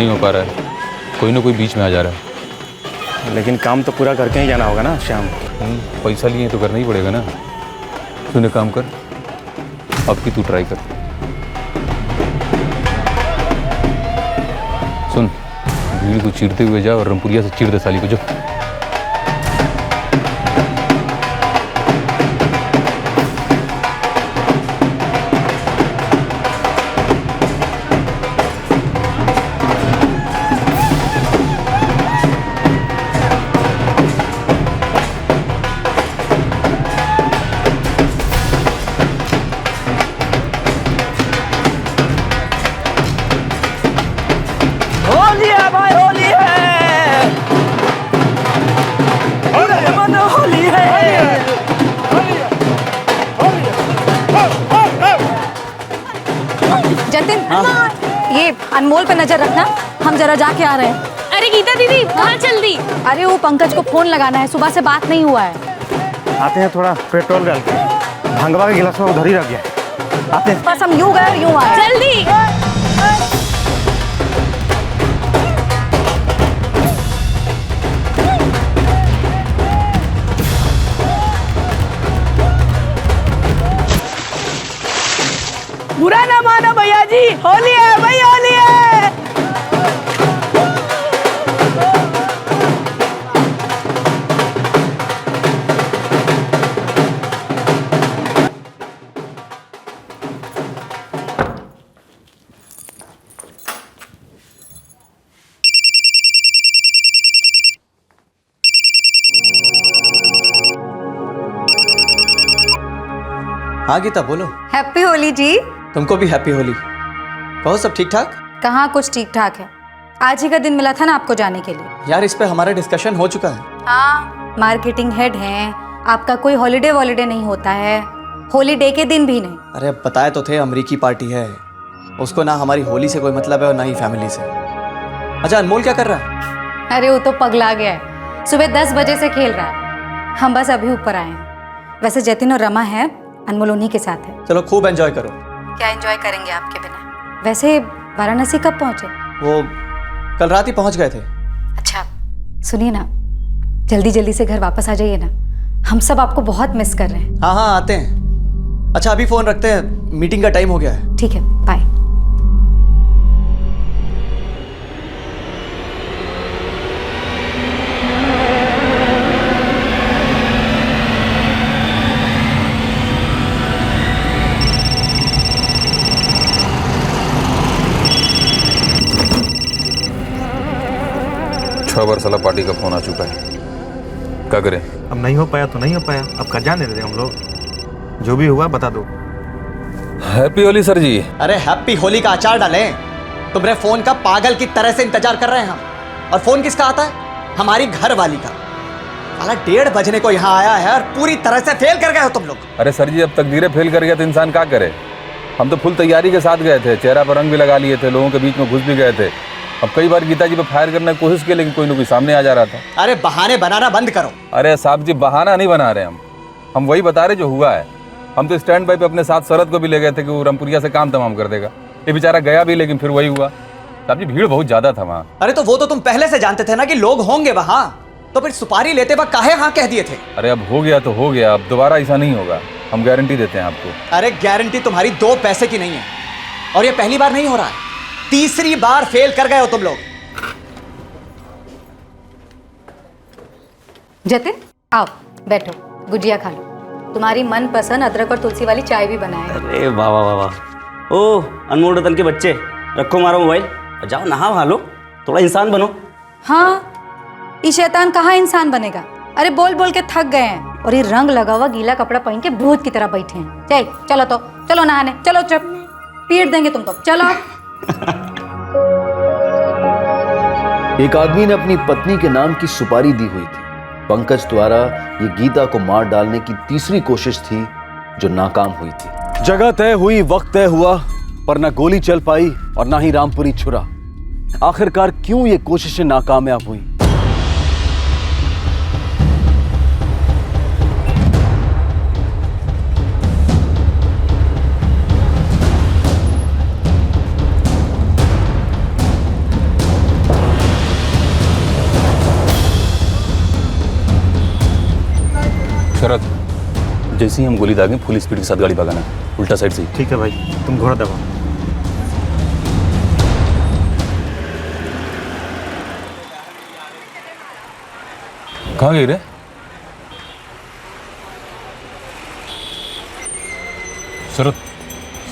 नहीं हो पा रहा है, कोई ना कोई बीच में आ जा रहा है। लेकिन काम तो पूरा करके ही जाना होगा ना श्याम। पैसा लिए तो करना ही पड़ेगा ना। तूने काम कर, अब की तू ट्राई कर। सुन, भीड़ को चीरते हुए जा और रमपुरिया से चीर दे साली को। जो जतिन, ये अनमोल पे नजर रखना, हम जरा जाके आ रहे हैं। अरे गीता दीदी कहाँ चल दी? अरे वो पंकज को फोन लगाना है, सुबह से बात नहीं हुआ है। आते हैं, थोड़ा पेट्रोल डाल के। भंगवा के गिलास में उधर ही रख गया। आते हैं। बस हम यूं गए और यूं आए। जल्दी। बुरा ना मानो भैया जी, होली है भाई, होली है। हाँ गीता बोलो। हैप्पी होली जी। तुमको भी हैप्पी होली। कहो सब ठीक ठाक? कहाँ कुछ ठीक ठाक है, आज ही का दिन मिला था ना आपको जाने के लिए। यार इस पे हमारा डिस्कशन हो चुका है। हाँ, मार्केटिंग हेड हैं, आपका कोई हॉलीडे वॉलीडे नहीं होता है, हॉलीडे के दिन भी नहीं। अरे अब बताए तो थे, अमरीकी पार्टी है, उसको ना हमारी होली से कोई मतलब है और ना ही फैमिली से। अच्छा अनमोल क्या कर रहा है? अरे वो तो पगला गया है, सुबह 10 बजे से खेल रहा है, हम बस अभी ऊपर आए हैं। वैसे जतिन और रमा है, अनमोल उन्हीं के साथ है। चलो खूब एंजॉय करो। क्या एंजॉय करेंगे आपके बिना। वैसे वाराणसी कब पहुंचे? वो कल रात ही पहुंच गए थे। अच्छा सुनिए ना, जल्दी जल्दी से घर वापस आ जाइए ना, हम सब आपको बहुत मिस कर रहे हैं। हाँ हाँ आते हैं। अच्छा अभी फोन रखते हैं, मीटिंग का टाइम हो गया है। ठीक है, बाय। छह बार साला पार्टी का फोन आ चुका है, क्या करें? अब नहीं हो पाया तो नहीं हो पाया, अब कर जाने दे हम लोग, जो भी हुआ बता दो। हैप्पी होली सर जी। अरे हैप्पी होली का अचार डालें। तुम्हारे फोन का पागल की तरह से इंतजार कर रहे हैं हम। और फोन किसका आता है? हमारी घर वाली का। साला 1:30 बजने को यहाँ आया है और पूरी तरह से फेल कर गए हो तुम लोग। अरे सर जी, अब तकदीरें फेल कर गया तो इंसान क्या करे? हम तो फुल तैयारी के साथ गए थे, चेहरा पर रंग भी लगा लिए थे, लोगों के बीच में घुस भी गए थे। अब कई बार गीता जी पे फायर करने की कोशिश की, लेकिन कोई ना कोई सामने आ जा रहा था। अरे बहाने बनाना बंद करो। अरे साहब जी, बहाना नहीं बना रहे हम वही बता रहे जो हुआ है। हम तो स्टैंड बाई पे अपने साथ शरद को भी ले गए थे कि वो रामपुरिया से काम तमाम कर देगा। ये बेचारा गया भी, लेकिन फिर वही हुआ। साहब जी भीड़ बहुत ज्यादा था वहाँ। अरे तो वो तो तुम पहले से जानते थे ना कि लोग होंगे वहाँ, तो फिर सुपारी लेते वक्त काहे हाँ कह दिए थे? अरे अब हो गया तो हो गया, अब दोबारा ऐसा नहीं होगा, हम गारंटी देते हैं आपको। अरे गारंटी तुम्हारी 2 पैसे की नहीं है, और ये पहली बार नहीं हो रहा है, तीसरी बार फेल कर गए हो तुम लोग। जतिन आओ बैठो, गुजिया खा लो, तुम्हारी मनपसंद अदरक और तुलसी वाली चाय भी बनाए हैं। अरे वाह वाह वाह वाह। ओ अनमोल रतन के बच्चे, रखो मारो मोबाइल और जाओ नहा वहा लो, थोड़ा इंसान बनो। हाँ, ये शैतान कहाँ इंसान बनेगा। अरे बोल बोल के थक गए हैं, और ये रंग लगा हुआ गीला कपड़ा पहन के भूत की तरह बैठे हैं। चलो तो चलो नहाने, चलो चुप, पीट देंगे तुम तो, चलो। एक आदमी ने अपनी पत्नी के नाम की सुपारी दी हुई थी। पंकज द्वारा ये गीता को मार डालने की तीसरी कोशिश थी जो नाकाम हुई थी। जगह तय हुई, वक्त तय हुआ, पर ना गोली चल पाई और ना ही रामपुरी छुरा। आखिरकार क्यों ये कोशिशें नाकामयाब हुई? शरद, जैसे ही हम गोली दागें फुल स्पीड के साथ गाड़ी भगाना, उल्टा साइड से। ठीक है भाई, तुम घोड़ा दबाओ। कहाँ गई रे? शरद,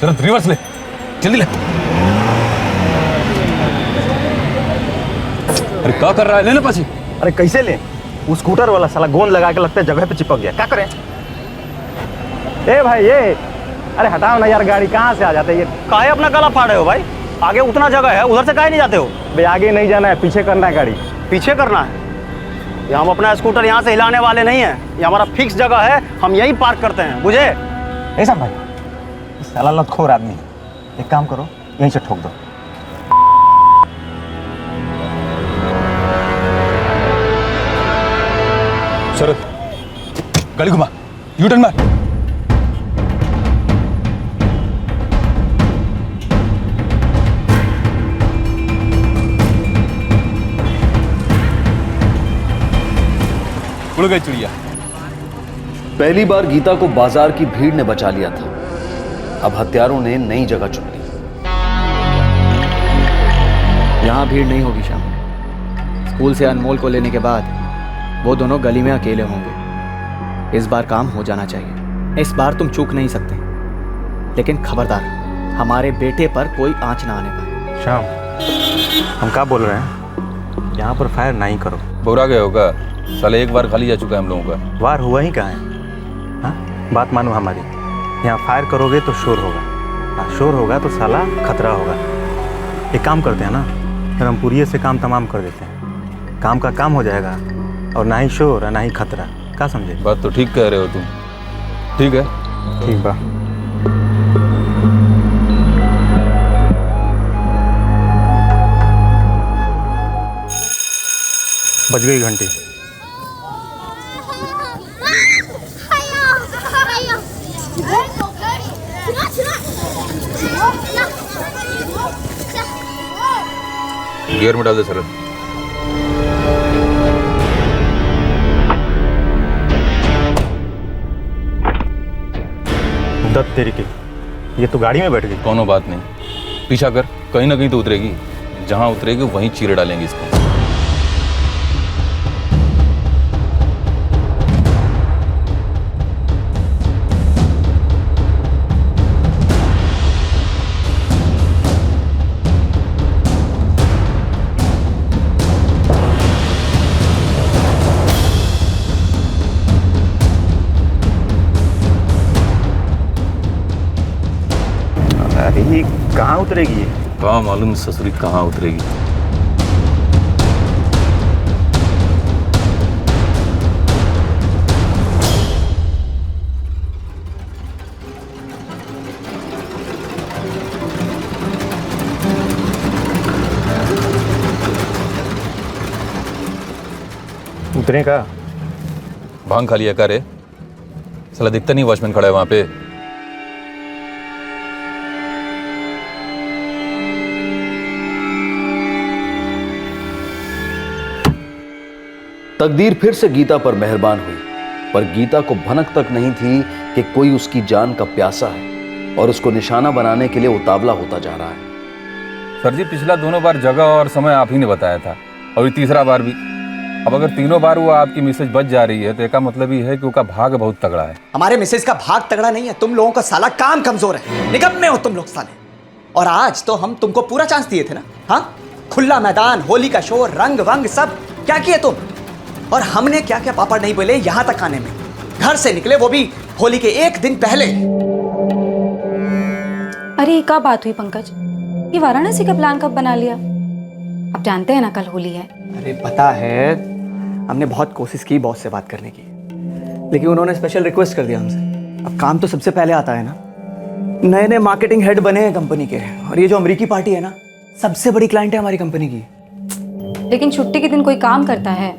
शरद रिवर्स ले, जल्दी ले। अरे क्या कर रहा है? लेना पाछी। अरे कैसे ले? वो स्कूटर वाला साला गोंद लगा के लगता है जगह पे चिपक गया। क्या करें? ए भाई ये, अरे हटाओ ना यार, गाड़ी कहाँ से आ जाते ये? काहे अपना गला फाड़े हो भाई? आगे उतना जगह है, उधर से काहे नहीं जाते हो? भाई आगे नहीं जाना है, पीछे करना है गाड़ी। पीछे करना है? ये हम अपना स्कूटर यहाँ से हिलाने वाले नहीं है, ये हमारा फिक्स जगह है, हम यहीं पार्क करते हैं, बुझे? ऐसा भाई, इस साला लतखोर आदमी है। एक काम करो, यहीं से ठोक दो। शरद, गाड़ी घुमा, यू टर्न मार। उड़ गई चिड़िया। पहली बार गीता को बाजार की भीड़ ने बचा लिया था। अब हत्यारों ने नई जगह चुन ली। यहाँ भीड़ नहीं होगी श्याम। स्कूल से अनमोल को लेने के बाद वो दोनों गली में अकेले होंगे। इस बार काम हो जाना चाहिए। इस बार तुम चूक नहीं सकते, लेकिन खबरदार, हमारे बेटे पर कोई आंच ना आने पाए। श्याम, हम क्या बोल रहे हैं? यहाँ पर फायर नहीं करो। बोरा गए होगा साले, एक बार खाली जा चुका है हम लोगों का। वार हुआ ही कहाँ है? हाँ, बात मानो हमारी। यहाँ फायर करोगे तो शोर होगा, और शोर होगा तो साला खतरा होगा। एक काम करते हैं ना, रामपुरिये से काम तमाम कर देते हैं। काम का काम हो जाएगा, और ना ही शोर और ना ही खतरा। क्या समझे? बात तो ठीक कह रहे हो तुम। ठीक है, ठीक बा। बज गई घंटी। गियर में डाल दे शरद। दत्त तेरी की, ये तो गाड़ी में बैठ गई। कोनो बात नहीं, पीछा कर, कहीं ना कहीं तो उतरेगी। जहां उतरेगी वहीं चीरे डालेंगे इसको। अरे ये कहाँ उतरेगी ये? कहाँ मालूम ससुरी कहाँ उतरेगी। उतरे का? भांग खा लिया का रे? साला दिखता नहीं वॉचमैन खड़ा है वहां पे। तकदीर फिर से गीता पर मेहरबान हुई, पर गीता को भनक तक नहीं थी कि कोई उसकी जान का प्यासा है और उसको निशाना बनाने के लिए उतावला होता जा रहा है। सर जी, पिछला दोनों बार जगह और समय आप ही ने बताया था, और ये तीसरा बार भी। अब अगर तीनों बार वो आपकी मैसेज बच जा रही है तो इसका मतलब ये है कि उसका भाग बहुत तगड़ा है। हमारे मिसेज का भाग तगड़ा नहीं है, तुम लोगों का साला काम कमजोर है। निकम्मे हो तुम लोग साले। और आज तो हम तुमको पूरा चांस दिए थे ना। हाँ, खुला मैदान, होली का शोर, रंग वंग सब क्या किए तुम? और हमने क्या क्या पापड़ नहीं बोले यहां तक आने में। घर से निकले वो भी होली के एक दिन पहले। अरे ये क्या बात हुई पंकज? ये वाराणसी का प्लान कब बना लिया? अब जानते हैं ना कल होली है। अरे पता है, हमने बहुत कोशिश की बॉस से बात करने की, लेकिन उन्होंने स्पेशल रिक्वेस्ट कर दिया हमसे। अब काम तो सबसे पहले आता है ना। नए नए मार्केटिंग हेड बने हैं कंपनी के, और ये जो अमेरिकी पार्टी है ना, सबसे बड़ी क्लाइंट है हमारी कंपनी की। लेकिन छुट्टी के दिन कोई काम करता है?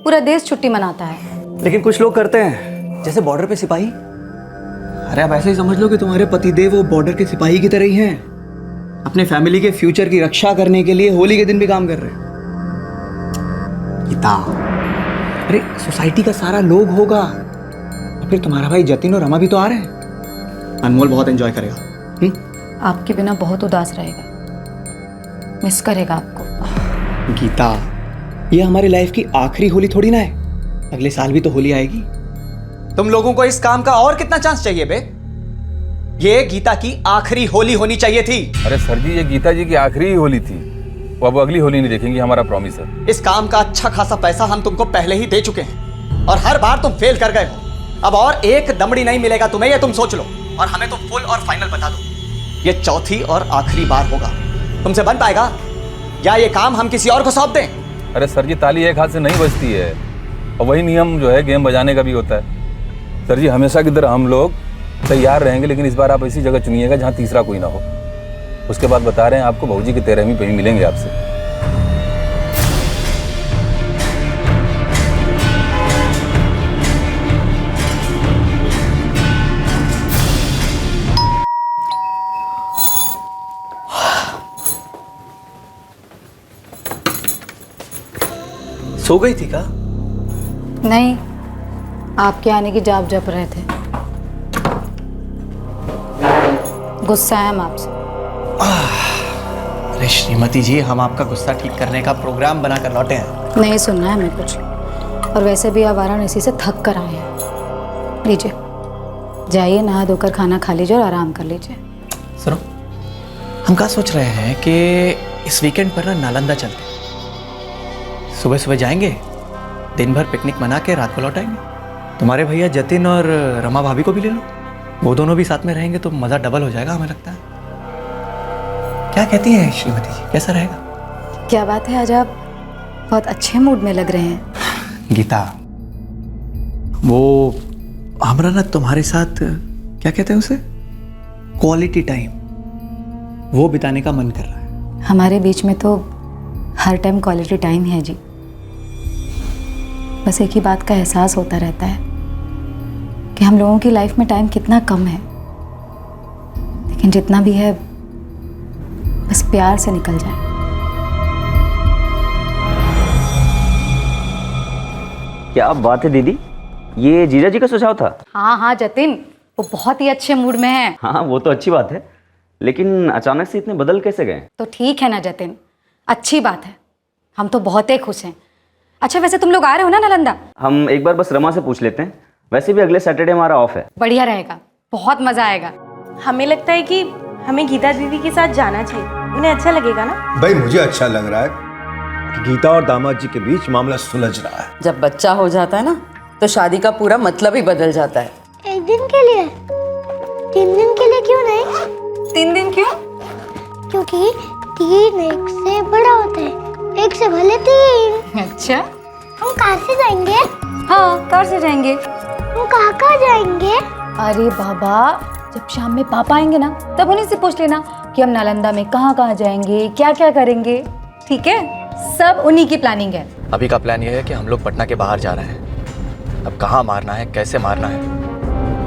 पूरा देश छुट्टी मनाता है। लेकिन कुछ लोग करते हैं, जैसे बॉर्डर पे सिपाही। अरे आप ऐसे ही समझ लो कि तुम्हारे पतिदेव वो बॉर्डर के सिपाही की तरह ही हैं। अपने फैमिली के फ्यूचर की रक्षा करने के लिए होली के दिन भी काम कर रहे हैं। गीता, अरे सोसाइटी का सारा लोग होगा, फिर तुम्हारा भाई जतिन और रमा भी तो आ रहे हैं। अनमोल बहुत एंजॉय करेगा। आपके बिना बहुत उदास रहेगा, मिस करेगा आपको। गीता, ये हमारी लाइफ की आखिरी होली थोड़ी ना है, अगले साल भी तो होली आएगी। तुम लोगों को इस काम का और कितना चांस चाहिए बे? ये गीता की आखिरी होली होनी चाहिए थी। अरे सर जी, ये गीता जी की आखिरी ही होली थी, वो अब अगली होली नहीं देखेंगी, हमारा प्रॉमिस है। इस काम का अच्छा खासा पैसा हम तुमको पहले ही दे चुके हैं और हर बार तुम फेल कर गए हो। अब और एक दमड़ी नहीं मिलेगा तुम्हें, ये तुम सोच लो, और हमें तो फुल और फाइनल बता दो। ये चौथी और आखिरी बार होगा। तुमसे बन पाएगा या ये काम हम किसी और को सौंप दें? अरे सर जी, ताली एक हाथ से नहीं बजती है, और वही नियम जो है गेम बजाने का भी होता है। सर जी, हमेशा की तरह हम लोग तैयार रहेंगे, लेकिन इस बार आप ऐसी जगह चुनिएगा जहाँ तीसरा कोई ना हो। उसके बाद बता रहे हैं आपको, भाऊजी की 13वीं पे ही मिलेंगे आपसे। सो गई थी का? नहीं, आपके आने की जाप जप रहे थे। गुस्सा है हम आपसे। अरे श्रीमती जी, हम आपका गुस्सा ठीक करने का प्रोग्राम बनाकर लौटे हैं। नहीं सुनना है हमें कुछ, और वैसे भी आप वाराणसी से थक कर आए हैं। लीजिए, जाइए नहा धोकर खाना खा लीजिए और आराम कर लीजिए। सुनो, हम क्या सोच रहे हैं कि इस वीकेंड पर ना नालंदा चलते हैं। सुबह सुबह जाएंगे, दिन भर पिकनिक मना के रात को लौट आएंगे। तुम्हारे भैया जतिन और रमा भाभी को भी ले लो, वो दोनों भी साथ में रहेंगे तो मज़ा डबल हो जाएगा हमें लगता है। क्या कहती हैं श्रीमती जी, कैसा रहेगा? क्या बात है, आज आप बहुत अच्छे मूड में लग रहे हैं। गीता, वो हमरा ना तुम्हारे साथ, क्या कहते हैं उसे, क्वालिटी टाइम, वो बिताने का मन कर रहा है। हमारे बीच में तो हर टाइम क्वालिटी टाइम है जी। बस एक ही बात का एहसास होता रहता है कि हम लोगों की लाइफ में टाइम कितना कम है, लेकिन जितना भी है बस प्यार से निकल जाए। क्या बात है दीदी, ये जीजा जी का सुझाव था? हाँ हाँ जतिन, वो बहुत ही अच्छे मूड में है। हाँ, वो तो अच्छी बात है, लेकिन अचानक से इतने बदल कैसे गए? तो ठीक है ना जतिन, अच्छी बात है, हम तो बहुत ही खुश हैं। अच्छा, वैसे तुम लोग आ रहे हो ना नालंदा? हम एक बार बस रमा से पूछ लेते हैं, वैसे भी अगले सैटरडे हमारा ऑफ है। बढ़िया रहेगा, बहुत मजा आएगा। हमें लगता है कि हमें गीता दीदी के साथ जाना चाहिए, उन्हें अच्छा लगेगा ना? भाई मुझे अच्छा लग रहा है कि गीता और दामाद जी के बीच मामला सुलझ रहा है। जब बच्चा हो जाता है ना, तो शादी का पूरा मतलब ही बदल जाता है। एक दिन के लिए, 3 दिन के लिए क्यों नहीं? 3 दिन क्यों? क्योंकि 3 1 से बड़ा होता है, 1 से भले 3। अच्छा, हम कार से जाएंगे? हाँ कार से जाएंगे। हम कहाँ जाएंगे? अरे बाबा, जब शाम में पापा आएंगे ना, तब उन्हीं से पूछ लेना कि हम नालंदा में कहाँ कहाँ जाएंगे, क्या क्या करेंगे। ठीक है, सब उन्हीं की प्लानिंग है। अभी का प्लान ये है कि हम लोग पटना के बाहर जा रहे हैं। अब कहाँ मारना है, कैसे मारना है,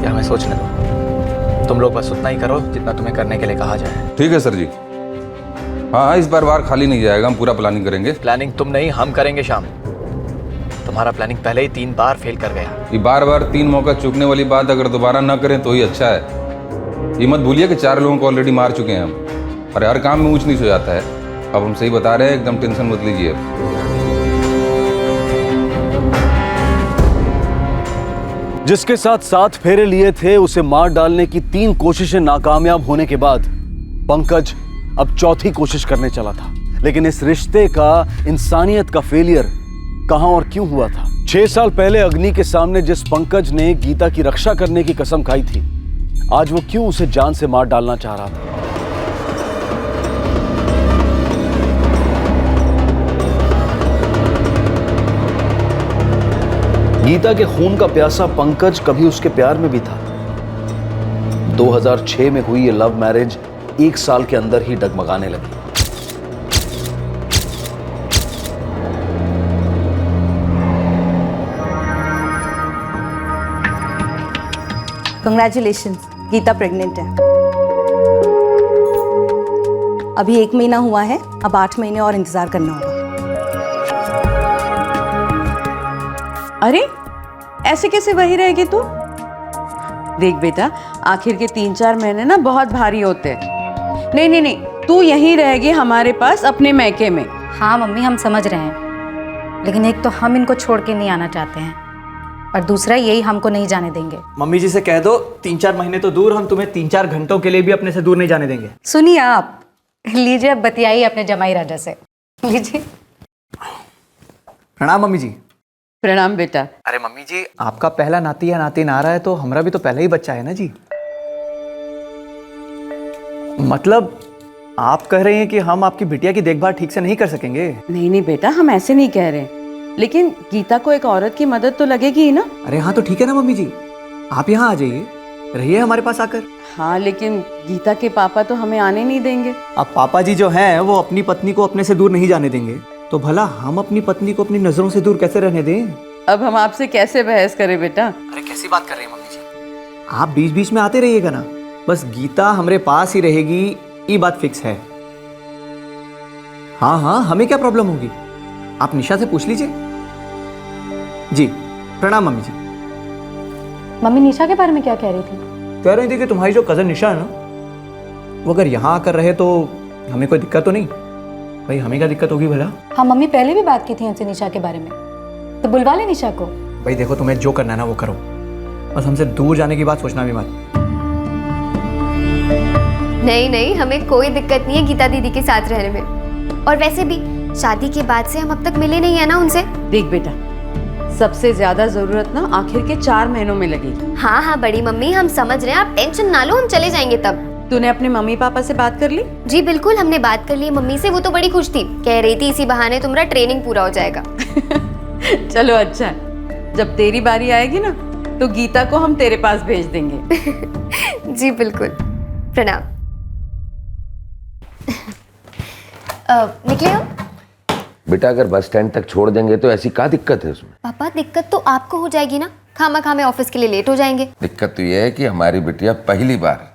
ये हमें सोचने दो। तुम लोग बस उतना ही करो जितना तुम्हें करने के लिए कहा जाए। ठीक है सर जी। हाँ, इस बार खाली नहीं जाएगा, हम पूरा प्लानिंग करेंगे। प्लानिंग तुम नहीं, हम करेंगे श्याम। तुम्हारा प्लानिंग पहले ही 3 बार फेल कर गया। ये बार 3 मौका चूकने वाली बात अगर दोबारा ना करें तो ही अच्छा है। ये मत भूलिए कि 4 लोगों को ऑलरेडी मार चुके हैं हम, और हर काम में ऊंच नीच हो जाता है। अब हम सही बता रहे हैं, एकदम टेंशन मत लीजिए। जिसके साथ 7 फेरे लिए थे, उसे मार डालने की 3 कोशिशें नाकामयाब होने के बाद पंकज अब चौथी कोशिश करने चला था। लेकिन इस रिश्ते का, इंसानियत का फेलियर कहां और क्यों हुआ था? 6 साल पहले अग्नि के सामने जिस पंकज ने गीता की रक्षा करने की कसम खाई थी, आज वो क्यों उसे जान से मार डालना चाह रहा था? गीता के खून का प्यासा पंकज कभी उसके प्यार में भी था। 2006 में हुई ये लव मैरिज 1 साल के अंदर ही डगमगाने लगी। कंग्रेचुलेशंस, गीता प्रेग्नेंट है। अभी 1 महीना हुआ है, अब 8 महीने और इंतजार करना होगा। अरे ऐसे कैसे वही रहेगी तू? देख बेटा, आखिर के 3-4 महीने ना बहुत भारी होते हैं। नहीं नहीं नहीं, तू यहीं रहेगी हमारे पास अपने मैके में। हाँ मम्मी, हम समझ रहे हैं, लेकिन एक तो हम इनको छोड़ के नहीं आना चाहते हैं और दूसरा यही हमको नहीं जाने देंगे। मम्मी जी से कह दो 3-4 महीने तो दूर, हम तुम्हें 3-4 घंटों के लिए भी अपने से दूर नहीं जाने देंगे। सुनिए आप, लीजिए अब बतियाइए अपने जमाई राजा से, लीजिए। प्रणाम मम्मी जी। प्रणाम बेटा। अरे मम्मी जी, आपका पहला नाती या नातिन आ रहा है तो हमारा भी तो पहला ही बच्चा है ना जी। मतलब आप कह रहे हैं कि हम आपकी बिटिया की देखभाल ठीक से नहीं कर सकेंगे? नहीं नहीं बेटा, हम ऐसे नहीं कह रहे, लेकिन गीता को एक औरत की मदद तो लगेगी ही ना। अरे हाँ, तो ठीक है ना मम्मी जी, आप यहाँ आ जाइए, रहिए हमारे पास आकर। हाँ, लेकिन गीता के पापा तो हमें आने नहीं देंगे। अब पापा जी जो हैं वो अपनी पत्नी को अपने से दूर नहीं जाने देंगे, तो भला हम अपनी पत्नी को अपनी नजरों से दूर कैसे रहने दें? अब हम आपसे कैसे बहस करें बेटा? अरे कैसी बात कर रहे हैं मम्मी जी, आप बीच बीच में आते रहिएगा ना, बस गीता हमारे पास ही रहेगी, ये बात फिक्स है। हाँ हाँ, हमें क्या प्रॉब्लम होगी, आप निशा से पूछ लीजिए। जी प्रणाम मम्मी जी। मम्मी निशा के बारे में क्या कह रही थी? कह रही थी कि तुम्हारी जो कजन निशा है ना, वो अगर यहाँ आकर रहे तो हमें कोई दिक्कत तो नहीं। भाई हमें क्या दिक्कत होगी भला? हाँ मम्मी, पहले भी बात की थी हमसे निशा के बारे में, तो बुलवा ले निशा को। भाई देखो, तुम्हें जो करना है ना वो करो, बस हमसे दूर जाने की बात सोचना भी मत। नहीं नहीं, हमें कोई दिक्कत नहीं है गीता दीदी के साथ रहने में। और वैसे भी शादी के बाद से हम अब तक मिले नहीं है ना उनसे। देख बेटा, सबसे ज्यादा जरूरत ना आखिर के 4 महीनों में लगेगी। हाँ हाँ बड़ी मम्मी, हम समझ रहे हैं, आप टेंशन ना लो, हम चले जाएंगे तब। तूने अपने मम्मी पापा से बात कर ली? जी बिल्कुल, हमने बात कर ली मम्मी से, वो तो बड़ी खुश थी, कह रही थी इसी बहाने तुम्हारा ट्रेनिंग पूरा हो जाएगा। चलो अच्छा है, जब तेरी बारी आएगी ना तो गीता को हम तेरे पास भेज देंगे। जी बिल्कुल, प्रणाम। निकले हम? बेटा अगर बस स्टैंड तक छोड़ देंगे तो ऐसी क्या दिक्कत है उसमें? पापा दिक्कत तो आपको हो जाएगी ना, खामा में ऑफिस के लिए लेट हो जाएंगे। दिक्कत तो यह है कि हमारी बिटिया पहली बार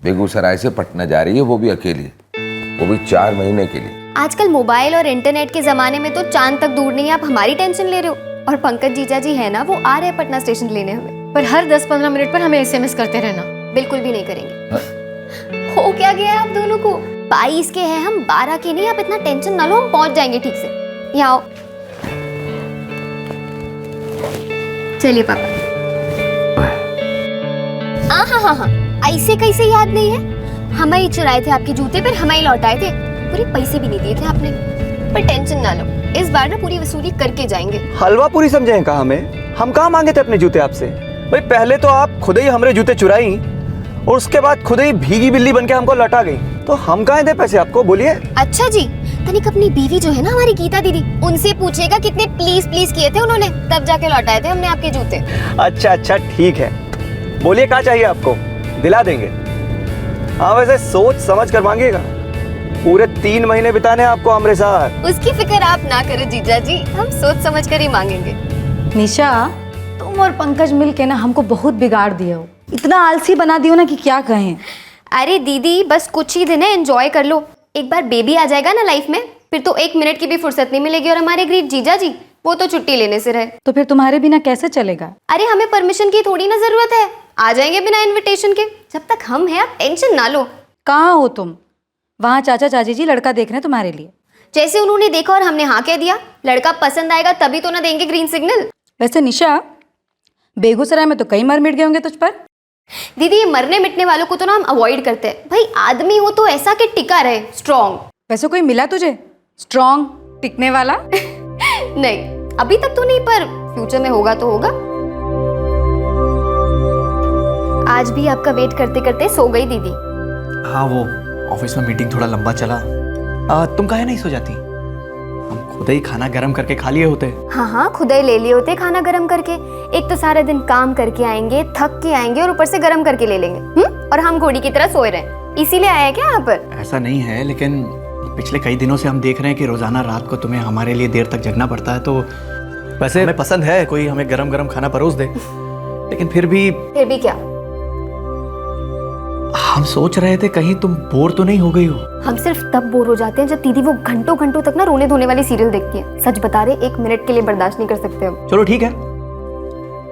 बेगूसराय से पटना जा रही है, वो भी अकेली, वो भी 4 महीने के लिए। आजकल मोबाइल और इंटरनेट के जमाने में तो चांद तक दूर नहीं है, आप हमारी टेंशन ले रहे हो। और पंकज जीजा जी है ना, वो आ रहे हैं पटना स्टेशन लेने हमें, पर हर 10-15 मिनट पर हमें SMS करते रहना। बिल्कुल भी नहीं करेंगे। हो क्या गया है आप दोनों को? 22 के हैं हम, 12 के नहीं, आप इतना टेंशन ना लो, हम पहुंच जाएंगे ठीक से। यहाँ आओ, चलिए पापा। हाँ, ऐसे कैसे याद नहीं है, हमें ही चुराए थे आपके जूते, फिर हमें ही लौटाए थे, पूरे पैसे भी नहीं दिए थे आपने। पर टेंशन ना लो, इस बार ना पूरी वसूली करके जाएंगे। हलवा पूरी समझे कहा हमें? हम कहाँ मांगे थे अपने जूते आपसे? भाई पहले तो आप खुद ही हमारे जूते चुराई और उसके बाद खुद ही भीगी बिल्ली बनके हमको लौटा गई, तो हम कहाँ दे पैसे आपको, बोलिए। अच्छा जी, तनिक अपनी बीवी जो है ना हमारी गीता दीदी, उनसे पूछिएगा कितने प्लीज किए थे उन्होंने, तब जाके लौटाए थे हमने आपके जूते। अच्छा ठीक है, बोलिए क्या चाहिए आपको, दिला देंगे। हाँ वैसे सोच समझ कर मांगिएगा, पूरे 3 महीने बिताने आपको हमारे साथ। उसकी फिक्र आप ना करो जीजा जी, हम सोच समझ कर ही मांगेंगे। निशा, तुम और पंकज मिल के ना हमको बहुत बिगाड़ दिए हो, इतना आलसी बना दियो ना कि क्या कहें। अरे दीदी बस कुछ ही दिन है, एंजॉय कर लो, एक बार बेबी आ जाएगा ना लाइफ में, फिर तो 1 मिनट की भी फुर्सत नहीं मिलेगी। और हमारे ग्रीट जीजा जी, वो तो छुट्टी लेने से रहे। तो फिर तुम्हारे बिना कैसे चलेगा? अरे हमें परमिशन की थोड़ी ना जरूरत है, आ जाएंगे बिना इनविटेशन के, जब तक हम हैं आप टेंशन ना लो। कहाँ हो तुम? वहाँ चाचा चाची जी लड़का देख रहे हैं तुम्हारे लिए। जैसे उन्होंने देखा और हमने हाँ कह दिया, लड़का पसंद आएगा तभी तो ना देंगे ग्रीन सिग्नल। वैसे निशा, बेगूसराय में तो कई मर मिट गए होंगे तुझ पर। दीदी ये मरने मिटने वालों को तो ना हम अवॉइड करते हैं, भाई आदमी हो तो ऐसा कि टिका रहे, स्ट्रॉन्ग। वैसे कोई मिला तुझे स्ट्रॉन्ग टिकने वाला? नहीं अभी तक तो नहीं, पर फ्यूचर में होगा तो होगा। आज भी आपका वेट करते करते सो गई दीदी। हाँ वो ऑफिस में मीटिंग थोड़ा लंबा चला। तुम काहे नहीं सो जाती? हम खुद ही खाना गरम करके खा लिए होते। हाँ खुद ही ले लिए होते खाना गरम करके। एक तो सारा दिन काम करके आएंगे, थक के आएंगे और ऊपर से गरम करके ले लेंगे। और हम घोड़ी की तरह सोए रहे, इसीलिए आया क्या यहाँ पर? ऐसा नहीं है, लेकिन पिछले कई दिनों से हम देख रहे हैं कि रोजाना रात को तुम्हें हमारे लिए देर तक जगना पड़ता है। तो वैसे हमें पसंद है कोई हमें गरम गरम खाना परोस दे, लेकिन फिर भी क्या? हम सोच रहे थे कहीं तुम बोर तो नहीं हो गई हो। हम सिर्फ तब बोर हो जाते हैं जब दीदी वो घंटों घंटों तक ना रोने धोने वाली सीरियल देखती है। सच बता रहे, 1 मिनट के लिए बर्दाश्त नहीं कर सकते हम। चलो ठीक है,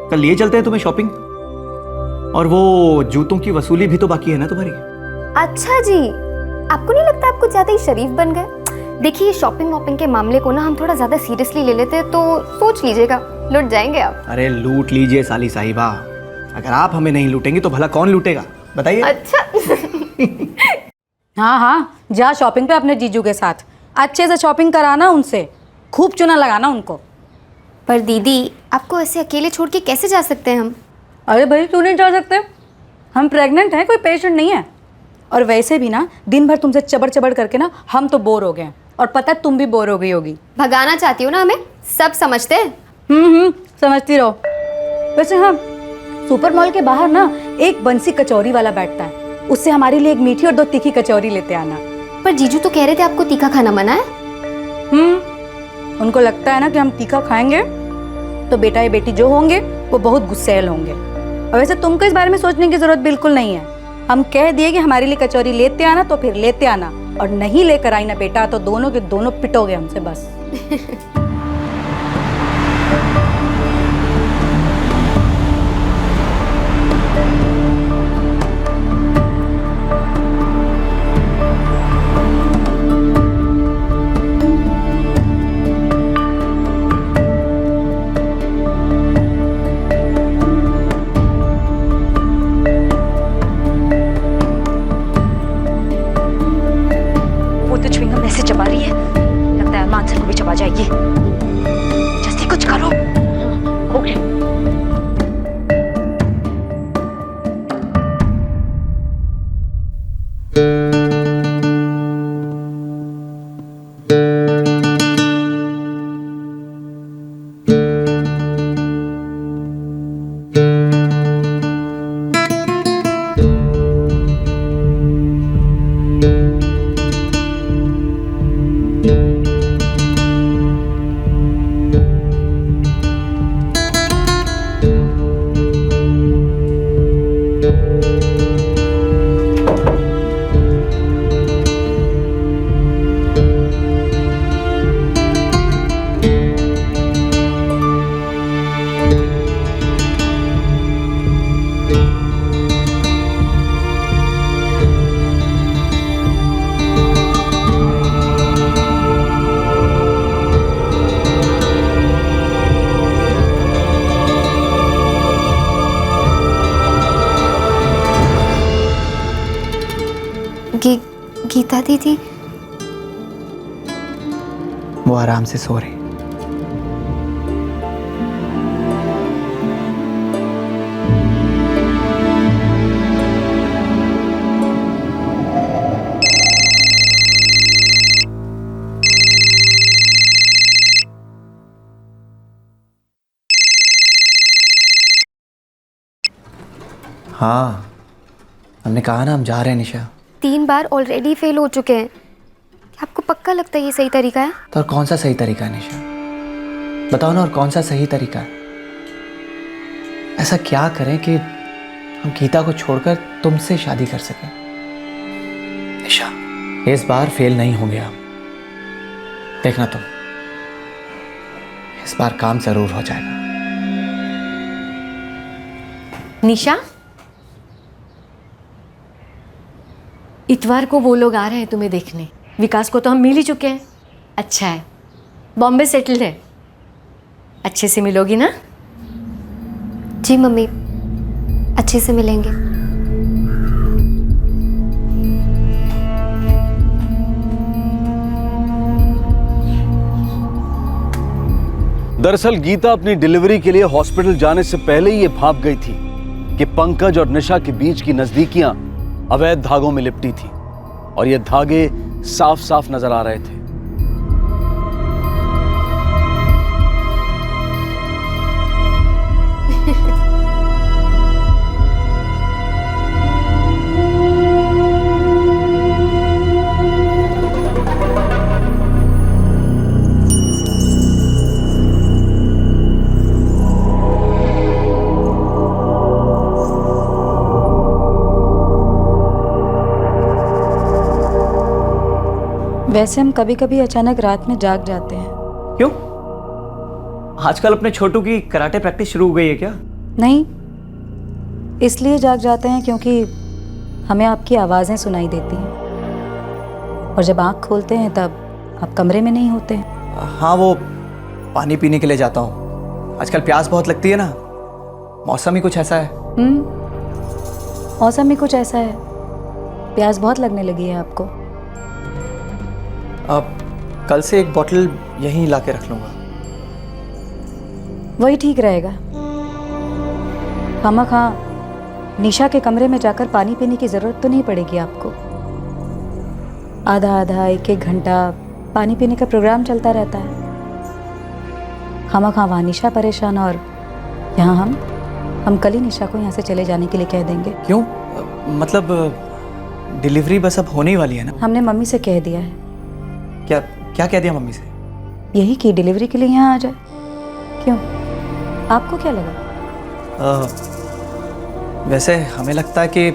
कल लिए चलते हैं तुम्हें शॉपिंग। और वो जूतों की वसूली भी तो बाकी है ना तुम्हारी। अच्छा जी, आपको नहीं लगता आप कुछ ज्यादा ही शरीफ बन गए? देखिए शॉपिंग वॉपिंग के मामले को ना हम थोड़ा ज्यादा सीरियसली ले लेते हैं तो सोच लीजिएगा, लुट जाएंगे आप। अरे लूट लीजिए साली साहिबा, अगर आप हमें नहीं लूटेंगे तो भला कौन लूटेगा बताइए। अच्छा हाँ हाँ, जा शॉपिंग पे अपने जीजू के साथ, अच्छे से शॉपिंग कराना उनसे, खूब चुना लगाना उनको। पर दीदी आपको ऐसे अकेले छोड़ के कैसे जा सकते हैं हम? अरे भाई क्यों नहीं जा सकते, हम प्रेग्नेंट हैं, कोई पेशेंट नहीं है। और वैसे भी ना दिन भर तुमसे चबड़ चबड़ करके ना हम तो बोर हो गए हैं, और पता है तुम भी बोर हो गई होगी। भगाना चाहती हो ना हमें, सब समझते हैं। समझती रहो। वैसे हाँ, सुपर मॉल के बाहर ना एक बंसी कचौरी वाला बैठता है, उससे हमारे लिए एक मीठी और 2 तीखी कचौरी लेते आना। पर जीजू तो कह रहे थे आपको तीखा खाना मना है। उनको लगता है ना कि हम तीखा खाएंगे तो बेटा या बेटी जो होंगे वो बहुत गुस्सैल होंगे। और वैसे तुमको इस बारे में सोचने की जरूरत बिल्कुल नहीं है, हम कह दिए कि हमारे लिए कचौरी लेते आना तो फिर लेते आना, और नहीं लेकर आई ना बेटा तो दोनों के दोनों पिटोगे हमसे बस। ऐसे चबा रही है, लगता है मानसर को भी चबा जाएगी। जल्दी कुछ करो। ओके। गीता दीदी वो आराम से सो रही। हाँ, हमने कहा ना हम जा रहे हैं निशा। 3 बार ऑलरेडी फेल हो चुके हैं, आपको पक्का लगता है ये सही तरीका है? तो और कौन सा सही तरीका है निशा, बताओ ना, और कौन सा सही तरीका है? ऐसा क्या करें कि हम गीता को छोड़कर तुमसे शादी कर सकें? निशा, इस बार फेल नहीं होंगे हम, देखना तुम, इस बार काम जरूर हो जाएगा। निशा, इतवार को वो लोग आ रहे हैं तुम्हें देखने। विकास को तो हम मिल ही चुके हैं। अच्छा है, बॉम्बे सेटल्ड है, अच्छे से मिलोगी ना? जी मम्मी, अच्छे से मिलेंगे। दरअसल गीता अपनी डिलीवरी के लिए हॉस्पिटल जाने से पहले ही ये भाप गई थी कि पंकज और निशा के बीच की नजदीकियां अवैध धागों में लिपटी थी, और ये धागे साफ साफ नजर आ रहे थे। वैसे हम कभी कभी अचानक रात में जाग जाते हैं। क्यों? आजकल अपने छोटू की कराटे प्रैक्टिस शुरू हो गई है क्या? नहीं, इसलिए जाग जाते हैं क्योंकि हमें आपकी आवाज़ें सुनाई देती हैं, और जब आँख खोलते हैं तब आप कमरे में नहीं होते हैं। हाँ, वो पानी पीने के लिए जाता हूँ। आजकल प्यास बहुत लगती है ना, मौसम ही कुछ ऐसा है। मौसम भी कुछ ऐसा है, प्यास बहुत लगने लगी है आपको। अब कल से एक बोतल यहीं ला के रख लूँगा। वही ठीक रहेगा। खामखा निशा के कमरे में जाकर पानी पीने की ज़रूरत तो नहीं पड़ेगी आपको। आधा आधा एक एक घंटा पानी पीने का प्रोग्राम चलता रहता है। खामखा वहाँ निशा परेशान, और यहाँ हम कल ही निशा को यहाँ से चले जाने के लिए कह देंगे। क्यों? मतलब डिलीवरी बस अब होने ही वाली है ना? हमने मम्मी से कह दिया है। क्या क्या कह दिया मम्मी से? यही कि डिलीवरी के लिए यहाँ आ जाए। क्यों, आपको क्या लगा? वैसे हमें लगता है कि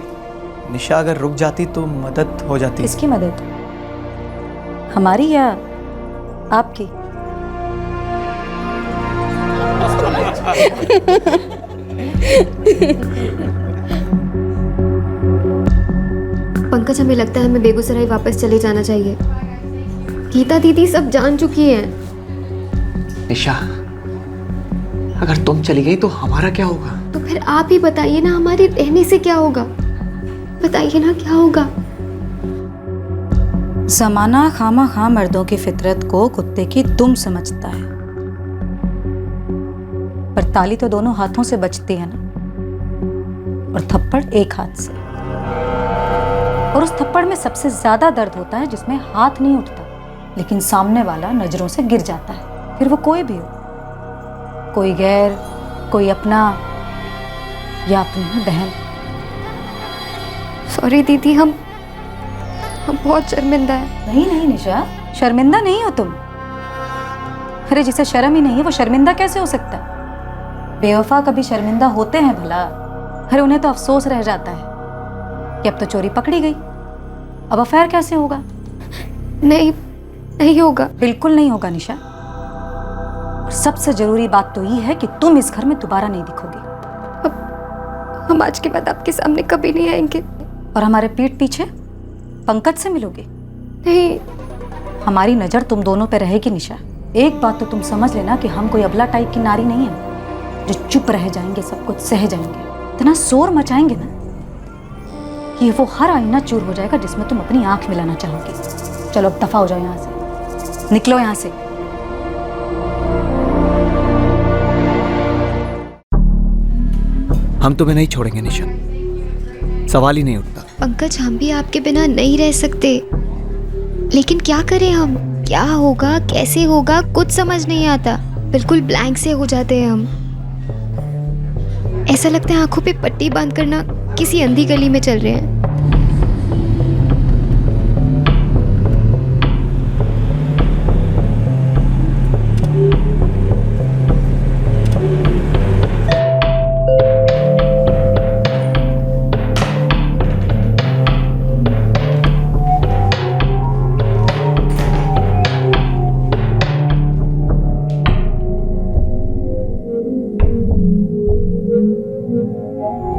निशा अगर रुक जाती तो मदद हो जाती। किसकी मदद? हमारी या आपकी? पंकज, हमें लगता है हमें बेगूसराय वापस चले जाना चाहिए। गीता दीदी सब जान चुकी है। निशा, अगर तुम चली गई तो हमारा क्या होगा? तो फिर आप ही बताइए ना, हमारे रहने से क्या होगा? बताइए ना क्या होगा? ज़माना खामा मर्दों की फितरत को कुत्ते की दुम समझता है, पर ताली तो दोनों हाथों से बजती है ना, और थप्पड़ एक हाथ से। और उस थप्पड़ में सबसे ज्यादा दर्द होता है जिसमें हाथ नहीं उठता, लेकिन सामने वाला नजरों से गिर जाता है। फिर वो कोई भी हो, कोई गैर, कोई अपना, या अपनी बहन। सॉरी दीदी, हम बहुत शर्मिंदा है। नहीं निशा, शर्मिंदा नहीं हो तुम। अरे जिसे शर्म ही नहीं है वो शर्मिंदा कैसे हो सकता है? बेवफा कभी शर्मिंदा होते हैं भला? अरे उन्हें तो अफसोस रह जाता है कि अब तो चोरी पकड़ी गई, अब अफेयर कैसे होगा? नहीं होगा। बिल्कुल नहीं होगा निशा। और सबसे जरूरी बात तो ये है कि तुम इस घर में दोबारा नहीं दिखोगी। हम आज के बाद आपके सामने कभी नहीं आएंगे। और हमारे पीठ पीछे पंकज से मिलोगे? नहीं। हमारी नजर तुम दोनों पे रहेगी निशा। एक बात तो तुम समझ लेना कि हम कोई अबला टाइप की नारी नहीं है जो चुप रह जाएंगे, सब कुछ सह जाएंगे। इतना शोर मचाएंगे ना कि वो हर आईना चूर हो जाएगा जिसमें तुम अपनी आंख मिलाना चाहोगे। चलो अब दफा हो जाओ यहाँ से, निकलो यहाँ से। हम तुम्हें नहीं छोड़ेंगे निशा, सवाल ही नहीं उठता। पंकज, हम भी आपके बिना नहीं रह सकते, लेकिन क्या करें हम? क्या होगा, कैसे होगा, कुछ समझ नहीं आता। बिल्कुल ब्लैंक से हो जाते हैं हम। ऐसा लगता है आंखों पे पट्टी बांध कर ना किसी अंधी गली में चल रहे हैं।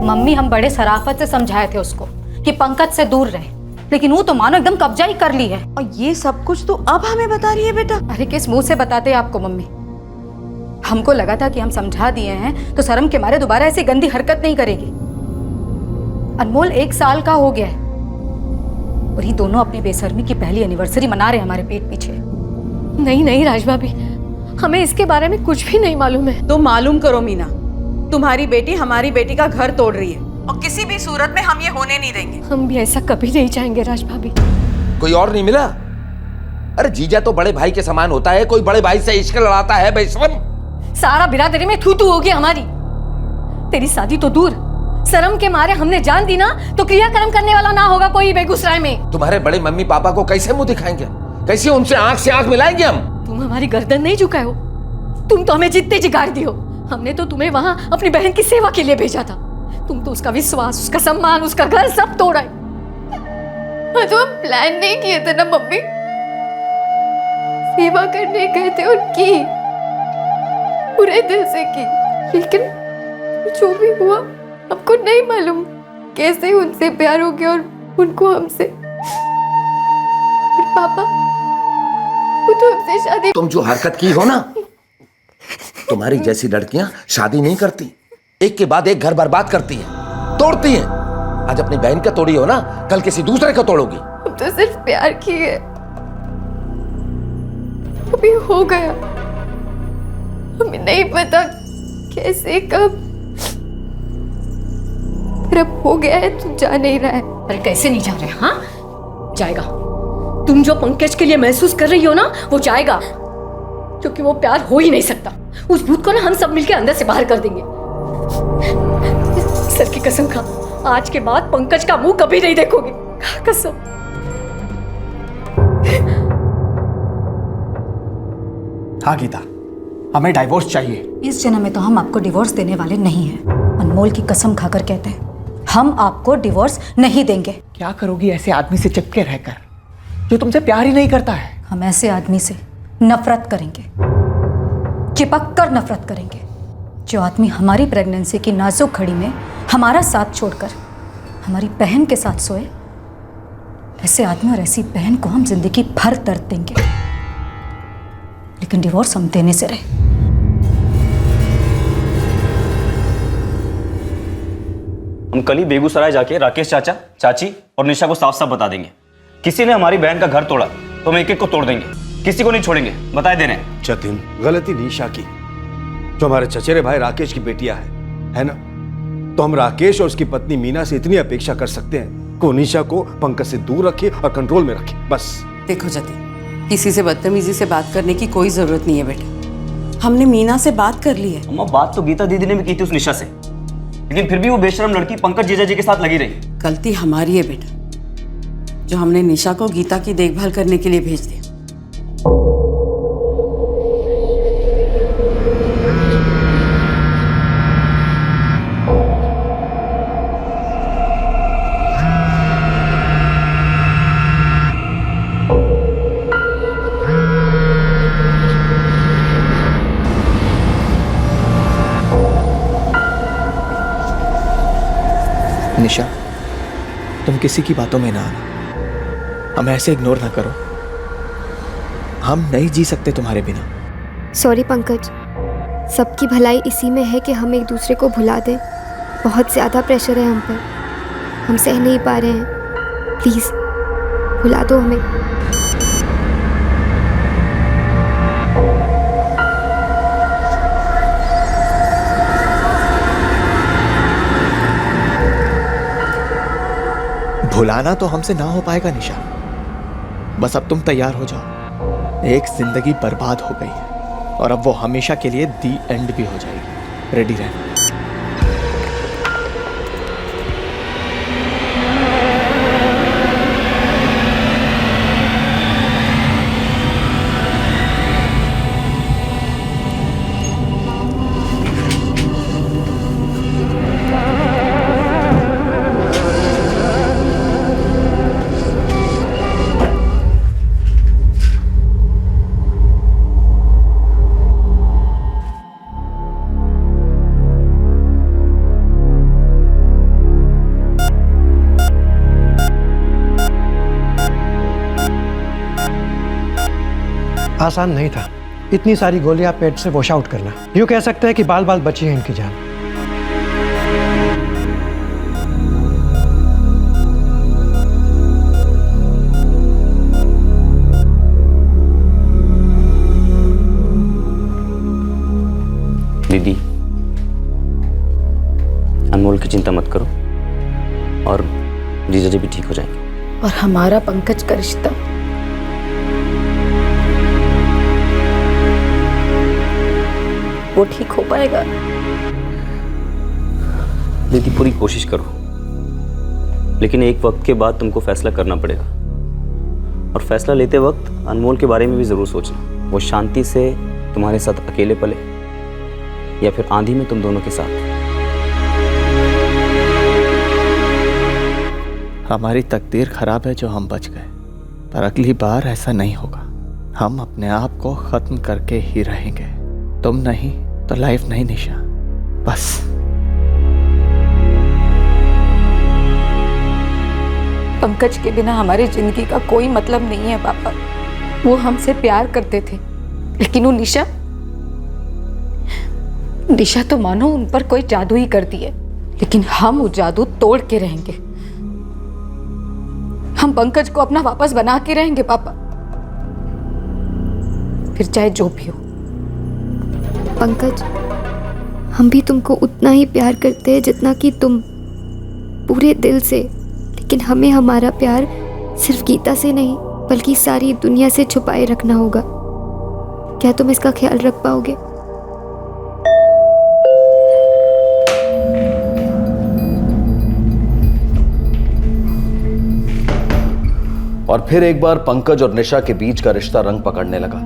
मम्मी, हम बड़े सराफत से समझाए थे उसको कि पंकज से दूर रहे, लेकिन वो तो मानो एकदम कब्जा ही कर ली है। और ये सब कुछ तो अब हमें बता रही है बेटा? अरे किस मुंह से बताते हैं आपको मम्मी? हमको लगा था कि हम समझा दिए हैं तो शर्म के मारे दोबारा ऐसी गंदी हरकत नहीं करेगी। अनमोल 1 साल का हो गया है और ये दोनों अपनी बेशर्मी की पहली एनिवर्सरी मना रहे हैं हमारे पीठ पीछे। नहीं राज भाभी, हमें इसके बारे में कुछ भी नहीं मालूम है। तो मालूम करो मीना, तुम्हारी बेटी हमारी बेटी का घर तोड़ रही है और किसी भी सूरत में हम ये होने नहीं देंगे। हम भी ऐसा कभी नहीं चाहेंगे राज भाभी। कोई और नहीं मिला? अरे जीजा तो बड़े भाई के समान होता है, कोई बड़े भाई से इश्क लड़ाता है बेशरम। सारा बिरादरी में थू होगी हमारी। तेरी शादी तो दूर, शर्म के मारे हमने जान दी ना तो क्रियाक्रम करने वाला ना होगा कोई बेगूसराय में। तुम्हारे बड़े मम्मी पापा को कैसे मुंह दिखाएंगे? कैसे उनसे आंख से आंख मिलाएंगे हम? तुम हमारी गर्दन नहीं झुकाए हो, तुम तो हमें जितने जिगाड़ दी हो। हमने तो तुम्हें वहां अपनी बहन की सेवा के लिए भेजा था, तुम तो उसका विश्वास, उसका सम्मान, उसका घर सब तोड़ा है। तो हम प्लान नहीं किए थे ना मम्मी, सेवा करने गए थे उनकी, पूरे दिल से की, लेकिन जो भी हुआ आपको नहीं मालूम कैसे उनसे प्यार हो गया और उनको हमसे। और पापा वो तो हमसे शादी। तुम जो हरकत की हो ना, तुम्हारी जैसी लड़कियां शादी नहीं करती, एक के बाद एक घर बर्बाद करती हैं, तोड़ती हैं। आज अपनी बहन का तोड़ी हो ना, कल किसी दूसरे का तोड़ोगी। हम तो सिर्फ प्यार किए, अभी हो गया। हमें नहीं पता कैसे कब, पर अब हो गया है तो जा नहीं रहा है। अरे कैसे नहीं जा रहे? हाँ जाएगा। तुम जो पंकज के लिए महसूस कर रही हो ना, वो जाएगा, क्योंकि वो प्यार हो ही नहीं सकता। उस भूत को ना हम सब मिलकर अंदर से बाहर कर देंगे। सर की कसम खा, आज के बाद पंकज का मुंह कभी नहीं देखोगे। कसम। हाँ गीता, हमें डाइवोर्स चाहिए। इस जन्म में तो हम आपको डिवोर्स देने वाले नहीं हैं। अनमोल की कसम खाकर कहते हैं, हम आपको डिवोर्स नहीं देंगे। क्या करोगी ऐसे आदमी से चिपके रहकर, जो तुमसे प्यार ही नहीं करता है? हम ऐसे आदमी से नफरत करेंगे, चिपक कर नफरत करेंगे। जो आदमी हमारी प्रेगनेंसी की नाजुक घड़ी में हमारा साथ छोड़कर हमारी बहन के साथ सोए, ऐसे आदमी और ऐसी बहन को हम जिंदगी भर दर्द देंगे, लेकिन डिवोर्स हम देने से रहे। हम कल ही बेगूसराय जाके राकेश चाचा, चाची और निशा को साफ साफ बता देंगे, किसी ने हमारी बहन का घर तोड़ा तो हम एक एक को तोड़ देंगे, किसी को नहीं छोड़ेंगे, बताए दे रहे हैं। जतिन, गलती निशा की, जो हमारे चचेरे भाई राकेश की बेटियां है ना? तो हम राकेश और उसकी पत्नी मीना से इतनी अपेक्षा कर सकते हैं कि निशा को पंकज से दूर रखे और कंट्रोल में रखे, बस। देखो जतिन, किसी से बदतमीजी से बात करने की कोई जरूरत नहीं है बेटा। हमने मीना से बात कर ली है। अम्मा, बात तो गीता दीदी ने भी की थी उस निशा से, लेकिन फिर भी वो बेशरम लड़की पंकज जीजा जी के साथ लगी रही। गलती हमारी है बेटा, जो हमने निशा को गीता की देखभाल करने के लिए भेज दिया। निशा, तुम किसी की बातों में ना आना, हमें ऐसे इग्नोर ना करो। हम नहीं जी सकते तुम्हारे बिना। सॉरी पंकज, सबकी भलाई इसी में है कि हम एक दूसरे को भुला दें। बहुत ज़्यादा प्रेशर है हम पर, हम सह नहीं पा रहे हैं। प्लीज़ भुला दो हमें। भुलाना तो हमसे ना हो पाएगा निशा, बस अब तुम तैयार हो जाओ। एक जिंदगी बर्बाद हो गई है और अब वो हमेशा के लिए दी एंड भी हो जाएगी। रेडी रहना। आसान नहीं था इतनी सारी गोलियां पेट से वॉश आउट करना। यूं कह सकते हैं कि बाल बाल बची है इनकी जान। दीदी, अनमोल की चिंता मत करो और जीजा जी भी ठीक हो जाएंगे। और हमारा पंकज का रिश्ता वो ठीक हो पाएगा। दीदी पूरी कोशिश करो, लेकिन एक वक्त के बाद तुमको फैसला करना पड़ेगा, और फैसला लेते वक्त अनमोल के बारे में भी जरूर सोचना। वो शांति से तुम्हारे साथ अकेले पले या फिर आंधी में तुम दोनों के साथ। हमारी तकदीर खराब है जो हम बच गए, पर अगली बार ऐसा नहीं होगा। हम अपने आप को खत्म करके ही रहेंगे। तुम नहीं तो लाइफ नहीं निशा, बस। पंकज के बिना हमारी जिंदगी का कोई मतलब नहीं है पापा। वो हमसे प्यार करते थे, लेकिन वो निशा तो मानो उन पर कोई जादू ही करती है, लेकिन हम वो जादू तोड़ के रहेंगे। हम पंकज को अपना वापस बना के रहेंगे पापा, फिर चाहे जो भी हो। पंकज, हम भी तुमको उतना ही प्यार करते हैं जितना कि तुम, पूरे दिल से। लेकिन हमें हमारा प्यार सिर्फ गीता से नहीं बल्कि सारी दुनिया से छुपाए रखना होगा। क्या तुम इसका ख्याल रख पाओगे? और फिर एक बार पंकज और निशा के बीच का रिश्ता रंग पकड़ने लगा,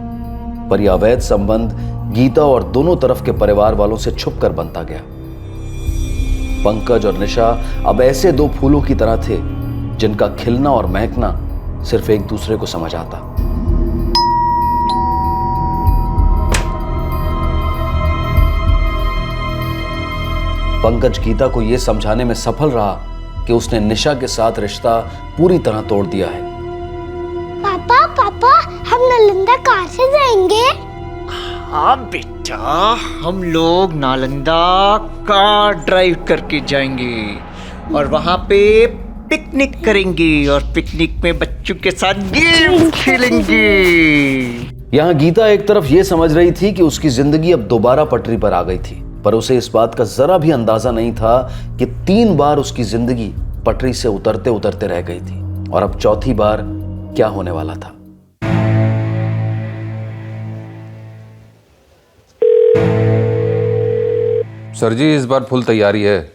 पर यह अवैध संबंध गीता और दोनों तरफ के परिवार वालों से छुपकर बनता गया। पंकज और निशा अब ऐसे दो फूलों की तरह थे जिनका खिलना और महकना सिर्फ एक दूसरे को समझ आता। पंकज गीता को यह समझाने में सफल रहा कि उसने निशा के साथ रिश्ता पूरी तरह तोड़ दिया है। पापा हम नालंदा कहाँ से जाएंगे? हाँ बेटा, हम लोग नालंदा कार ड्राइव करके जाएंगे और वहाँ पे पिकनिक करेंगे और पिकनिक में बच्चों के साथ गेम खेलेंगे। यहां गीता एक तरफ यह समझ रही थी कि उसकी जिंदगी अब दोबारा पटरी पर आ गई थी, पर उसे इस बात का जरा भी अंदाजा नहीं था कि 3 बार उसकी जिंदगी पटरी से उतरते उतरते रह गई थी और अब चौथी बार क्या होने वाला था। सर जी, इस बार फुल तैयारी है।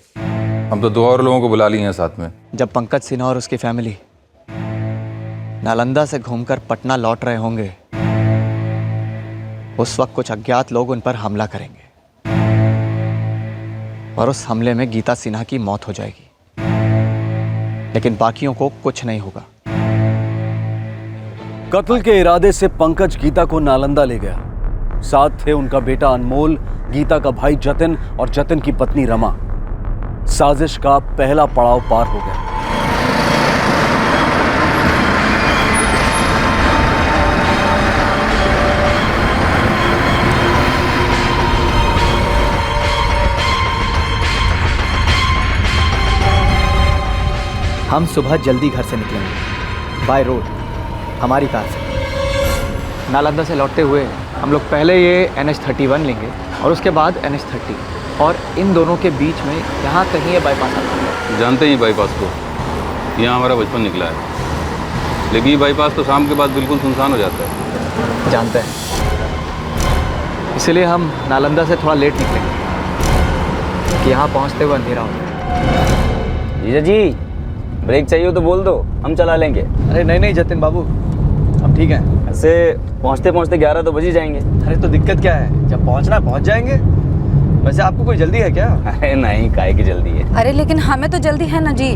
हम तो 2 और लोगों को बुला लिए हैं साथ में। जब पंकज सिन्हा और उसकी फैमिली नालंदा से घूमकर पटना लौट रहे होंगे, उस वक्त कुछ अज्ञात लोग उन पर हमला करेंगे और उस हमले में गीता सिन्हा की मौत हो जाएगी, लेकिन बाकियों को कुछ नहीं होगा। कत्ल के इरादे से पंकज गीता को नालंदा ले गया। साथ थे उनका बेटा अनमोल, गीता का भाई जतिन और जतिन की पत्नी रमा। साजिश का पहला पड़ाव पार हो गया। हम सुबह जल्दी घर से निकलेंगे बाय रोड, हमारी कार से। नालंदा से लौटते हुए हम लोग पहले ये NH31 लेंगे और उसके बाद NH30, और इन दोनों के बीच में यहाँ कहीं ये बाईपास आता है। जानते ही बाईपास को, यहाँ हमारा बचपन निकला है, लेकिन ये बाईपास तो शाम के बाद बिल्कुल सुनसान हो जाता है। जानते हैं, इसलिए हम नालंदा से थोड़ा लेट निकलेंगे कि यहाँ पहुँचते हुए अंधेरा हो जाए। जीजा जी, ब्रेक चाहिए हो तो बोल दो, हम चला लेंगे। अरे नहीं जतिन बाबू, हम ठीक हैं। ऐसे पहुँचते पहुँचते 11 तो बज ही जाएंगे। अरे तो दिक्कत क्या है, जब पहुँचना पहुँच जाएंगे। वैसे आपको कोई जल्दी है क्या? अरे नहीं, काहे की जल्दी है। अरे लेकिन हमें तो जल्दी है ना जी।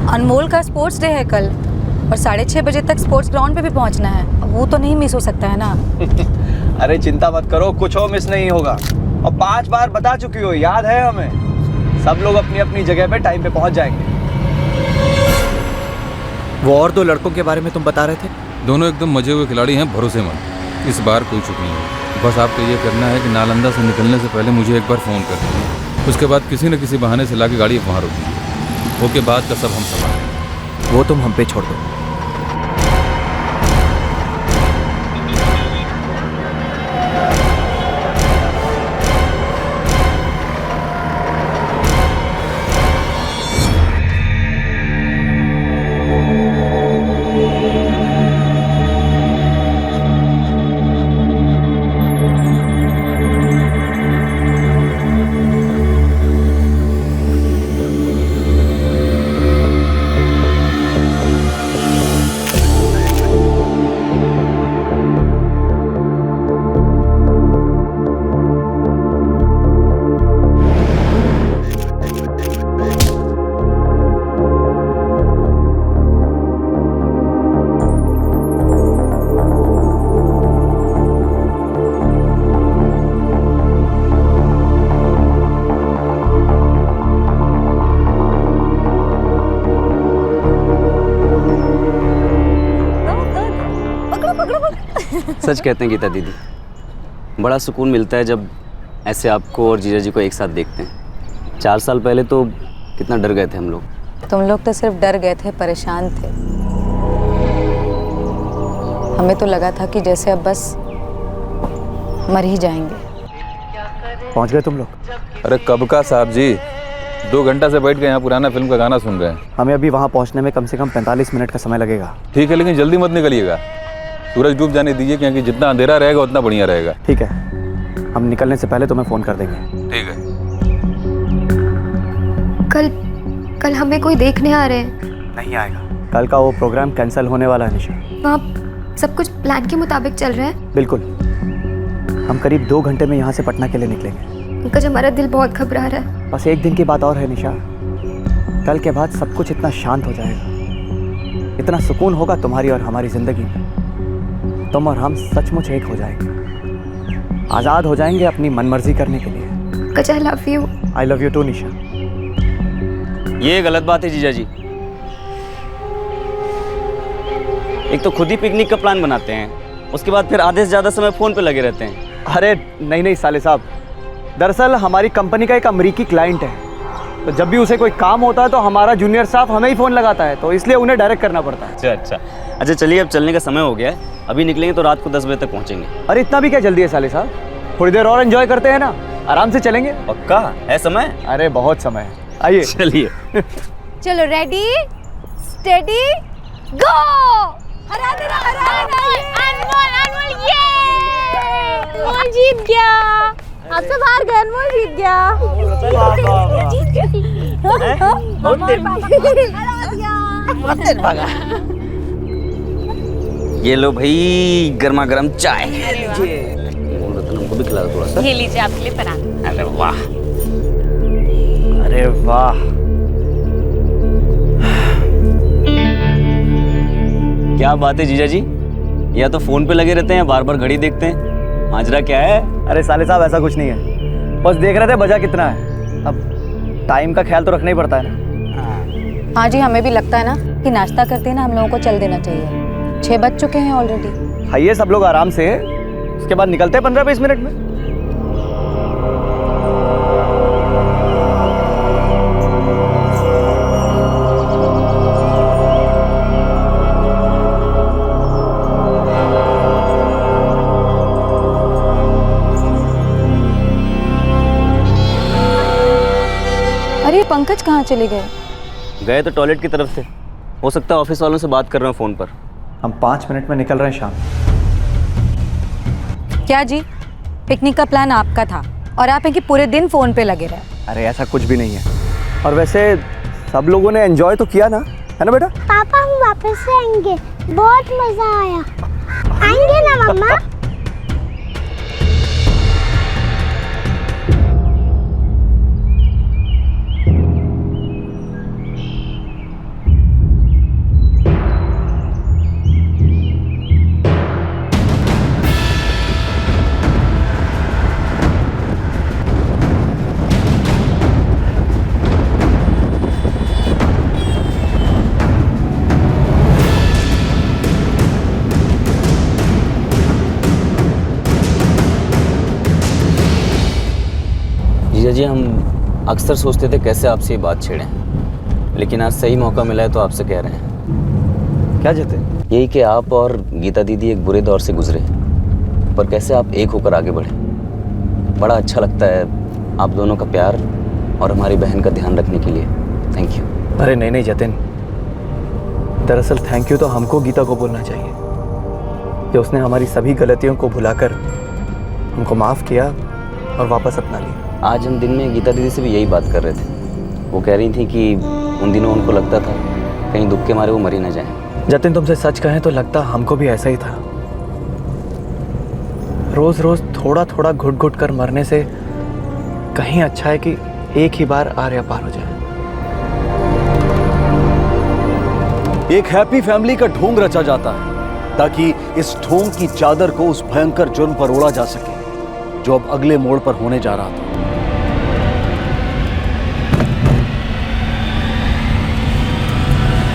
अनमोल का स्पोर्ट्स डे है कल और 6:30 बजे तक स्पोर्ट्स ग्राउंड पे भी पहुंचना है। वो तो नहीं मिस हो सकता है ना। अरे चिंता मत करो, कुछ हो मिस नहीं होगा। और 5 बार बता चुकी हो, याद है हमें। सब लोग अपनी अपनी जगह पे टाइम पे पहुंच जाएंगे। वो और 2 लड़कों के बारे में तुम बता रहे थे? दोनों एकदम मजे हुए खिलाड़ी हैं, भरोसेमंद। इस बार कोई चुप नहीं है। बस आपको ये करना है कि नालंदा से निकलने से पहले मुझे एक बार फ़ोन कर देंगे। उसके बाद किसी न किसी बहाने से लाके गाड़ी वहाँ रोक दीजिए। ओके, बाद का सब हम संभालेंगे। वो तुम हम पे छोड़ दो। सच कहते हैं गीता दीदी, बड़ा सुकून मिलता है जब ऐसे आपको और जीजा जी को एक साथ देखते हैं। 4 साल पहले तो कितना डर गए थे हम लोग। तुम लोग तो सिर्फ डर गए थे, परेशान थे। हमें तो लगा था कि जैसे अब बस मर ही जाएंगे। पहुंच गए तुम लोग? अरे कब का साहब जी, 2 घंटा से बैठ के यहाँ पुराना फिल्म का गाना सुन रहे हैं। हमें अभी वहाँ पहुँचने में कम से कम 45 मिनट का समय लगेगा। ठीक है, लेकिन जल्दी मत निकलिएगा, सूरज डूब जाने दीजिए, क्योंकि जितना अंधेरा रहेगा उतना बढ़िया रहेगा। ठीक है, हम निकलने से पहले तुम्हें फ़ोन कर देंगे। ठीक है। कल हमें कोई देखने आ रहे हैं? नहीं आएगा, कल का वो प्रोग्राम कैंसिल होने वाला है निशा। वहाँ सब कुछ प्लान के मुताबिक चल रहा है? बिल्कुल, हम करीब 2 घंटे में यहाँ से पटना के लिए निकलेंगे। पंकज, हमारा दिल बहुत घबरा रहा है। बस एक दिन की बात और है निशा, कल के बाद सब कुछ इतना शांत हो जाएगा, इतना सुकून होगा तुम्हारी और हमारी जिंदगी में। तुम और हम सचमुच एक हो जाएंगे, आज़ाद हो जाएंगे अपनी मनमर्जी करने के लिए। Pankaj, I love you. I love you too Nisha. ये गलत बात है जीजा जी। एक तो खुद ही पिकनिक का प्लान बनाते हैं, उसके बाद फिर आधे से ज़्यादा समय फ़ोन पे लगे रहते हैं। अरे नहीं साले साहब, दरअसल हमारी कंपनी का एक अमेरिकी क्लाइंट है, तो जब भी उसे कोई काम होता है तो हमारा जूनियर स्टाफ हमें ही फ़ोन लगाता है, तो इसलिए उन्हें डायरेक्ट करना पड़ता है। अच्छा चलिए, अब चलने का समय हो गया है, अभी निकलेंगे तो रात को 10 बजे तक पहुँचेंगे। अरे इतना भी क्या जल्दी है साले साहब, थोड़ी देर और एंजॉय करते हैं ना, आराम से चलेंगे। पक्का है समय? अरे बहुत समय है, आइए चलिए। चलो, रेडी स्टेडी गो। अनमोल जीत गया, आपसे बाहर गए, अनमोल जीत गया। ये लो भाई, गर्मा गर्म चाय। हमको भी खिला दो थोड़ा सा। ये लीजिए आपके लिए पराठा। अरे वाह, अरे वाह, क्या बात है जीजा जी, या तो फोन पे लगे रहते हैं, बार बार घड़ी देखते हैं, माजरा क्या है? अरे साले साहब ऐसा कुछ नहीं है, बस देख रहे थे बजा कितना है, अब टाइम का ख्याल तो रखना ही पड़ता है ना। हाँ जी, हमें भी लगता है ना कि नाश्ता करते हैं ना, हम लोगों को चल देना चाहिए। 6 बज चुके हैं ऑलरेडी। खाइए सब लोग आराम से, उसके बाद निकलते हैं 15-20 मिनट में। अरे पंकज कहाँ चले गए? गए तो टॉयलेट की तरफ से, हो सकता है ऑफिस वालों से बात कर रहे हो फोन पर। हम 5 मिनट में निकल रहे हैं शाम। क्या जी, पिकनिक का प्लान आपका था और आप हैं कि पूरे दिन फोन पे लगे रहे? अरे ऐसा कुछ भी नहीं है, और वैसे सब लोगों ने एंजॉय तो किया ना, है ना बेटा? पापा हम वापस से आएंगे, बहुत मजा आया। आएंगे ना मम्मा? जीजा जी, हम अक्सर सोचते थे कैसे आपसे ये बात छेड़ें, लेकिन आज सही मौका मिला है तो आपसे कह रहे हैं। क्या चाहते? यही कि आप और गीता दीदी एक बुरे दौर से गुजरे, पर कैसे आप एक होकर आगे बढ़े। बड़ा अच्छा लगता है आप दोनों का प्यार और हमारी बहन का ध्यान रखने के लिए। Thank you. अरे नहीं जतिन, दरअसल थैंक यू तो हमको गीता को बोलना चाहिए कि उसने हमारी सभी गलतियों को भुलाकर हमको माफ़ किया और वापस अपना लिया। आज हम दिन में गीता दीदी से भी यही बात कर रहे थे, वो कह रही थी कि उन दिनों उनको लगता था कहीं दुख के मारे वो मर ही ना जाए। जतिन, तुमसे सच कहें तो लगता हमको भी ऐसा ही था। रोज रोज थोड़ा थोड़ा घुट घुट कर मरने से कहीं अच्छा है कि एक ही बार आर्या पार हो जाए। एक हैप्पी फैमिली का ढोंग रचा जाता है ताकि इस ढोंग की चादर को उस भयंकर जुर्म पर ओढ़ा जा सके जो अब अगले मोड़ पर होने जा रहा था।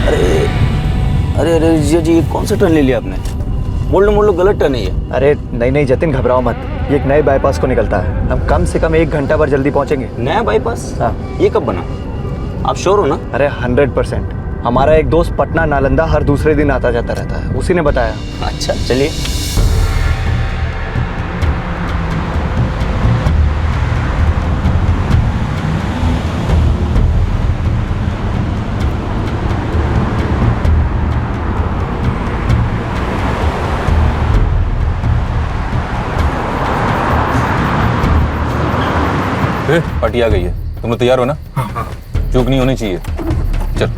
अरे अरे अरे जीजा जी, कौन सा टर्न ले लिया आपने? मोड़ लो गलत टर्न है ये। अरे नहीं नहीं जतिन, घबराओ मत, ये एक नए बाईपास को निकलता है। हम कम से कम 1 घंटा भर जल्दी पहुंचेंगे। नया बाईपास? हाँ। ये कब बना? आप श्योर हो ना? अरे 100%। हमारा एक दोस्त पटना नालंदा हर दूसरे दिन आता जाता रहता है, उसी ने बताया। अच्छा चलिए। पार्टी आ गई है, तुम लोग तैयार हो ना? चूक नहीं होनी चाहिए। चल।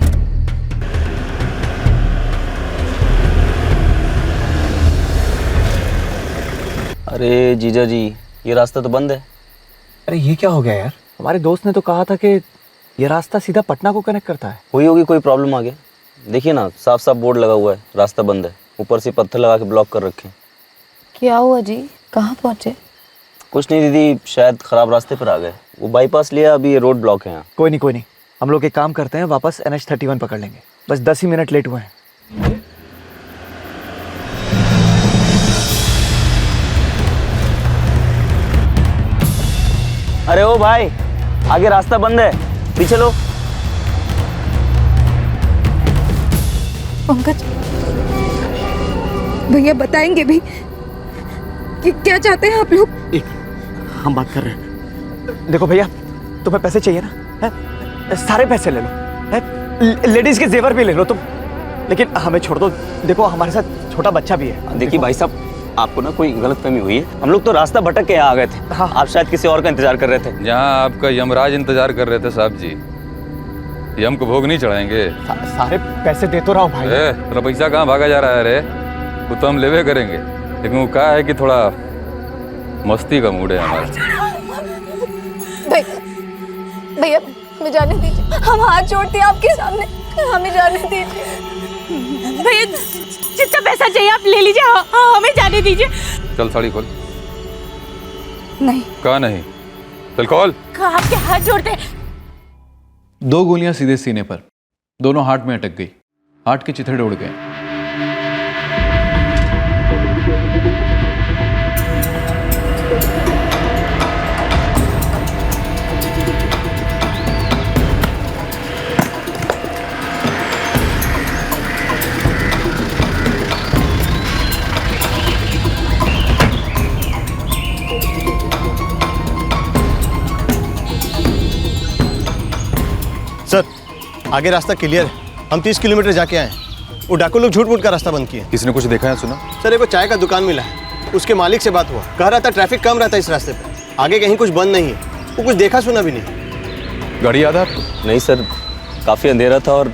अरे जीजा जी, ये रास्ता तो बंद है। अरे ये क्या हो गया यार? हमारे दोस्त ने तो कहा था कि ये रास्ता सीधा पटना को कनेक्ट करता है। हुई होगी कोई प्रॉब्लम आगे। देखिए ना, साफ साफ बोर्ड लगा हुआ है, रास्ता बंद है। ऊपर से पत्थर लगा के ब्लॉक कर रखे हैं। क्या हुआ जी, कहाँ पहुँचे? कुछ नहीं दीदी, शायद खराब रास्ते पर आ गए। वो बाईपास लिया, अभी ये रोड ब्लॉक है यहाँ। कोई नहीं, हम लोग एक काम करते हैं, वापस NH31 पकड़ लेंगे। बस 10 ही मिनट लेट हुए हैं। अरे ओ भाई, आगे रास्ता बंद है, पीछे लो। पंकज भैया बताएंगे भी कि क्या चाहते हैं आप लोग? हम बात कर रहे हैं। देखो भैया, तुम्हें पैसे चाहिए ना? है? सारे पैसे ले लो, है? लेडीज के जेवर भी ले लो तुम, लेकिन हमें छोड़ दो। देखो हमारे साथ छोटा बच्चा भी है। देखिए भाई साहब, आपको ना कोई गलतफहमी हुई है। हम लोग तो रास्ता भटक के यहाँ आ गए थे। हाँ। आप शायद किसी और का इंतजार कर रहे थे। जहाँ आपका यमराज इंतजार कर रहे थे साहब जी, यम को भोग नहीं चढ़ाएंगे। सारे पैसे दे तो रहा हूँ भाई। तेरा पैसा कहाँ भागा जा रहा है रे? वो तो हम लेवे करेंगे, लेकिन वो कहा है कि थोड़ा मस्ती का मूड है हमारा। भैया हमें जाने दीजिए, हम हाथ जोड़ते हैं आपके सामने, हमें जाने दीजिए। भैया जितना पैसा चाहिए आप ले लीजिए, हमें जाने दीजिए। चल साड़ी खोल। नहीं। कहा नहीं? चल खोल। आपके हाथ जोड़ते। 2 गोलियां सीधे सीने पर, दोनों हार्ट में अटक गई, हार्ट के चिथड़े उड़ गए। सर आगे रास्ता क्लियर है, हम 30 किलोमीटर जाके आए। वो डाकू लोग झूठ मूठ का रास्ता बंद किए। किसी ने कुछ देखा है, सुना? सर एक चाय का दुकान मिला है, उसके मालिक से बात हुआ, कह रहा था ट्रैफिक कम रहता है इस रास्ते पे, आगे कहीं कुछ बंद नहीं है। वो कुछ देखा सुना भी नहीं। गाड़ी याद है आपको? नहीं सर, काफ़ी अंधेरा था और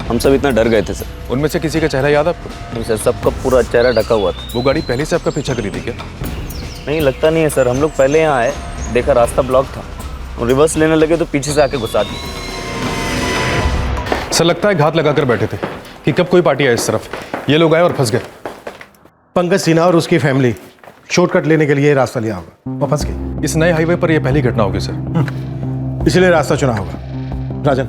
हम सब इतना डर गए थे सर। उनमें से किसी का चेहरा याद है आपको? नहीं सर, सबका पूरा चेहरा ढका हुआ था। वो गाड़ी पहले से आपका पीछा करी थी क्या? नहीं लगता नहीं है सर, हम लोग पहले यहाँ आए, देखा रास्ता ब्लॉक था, रिवर्स लेने लगे तो पीछे से आके घुसा दिया। सर लगता है घात लगाकर बैठे थे कि कब कोई पार्टी आए इस तरफ, ये लोग आए और फंस गए। पंकज सिन्हा और उसकी फैमिली शॉर्टकट लेने के लिए रास्ता लिया होगा, वो फंस गए। इस नए हाईवे पर यह पहली घटना होगी सर, इसलिए रास्ता चुना होगा। राजन,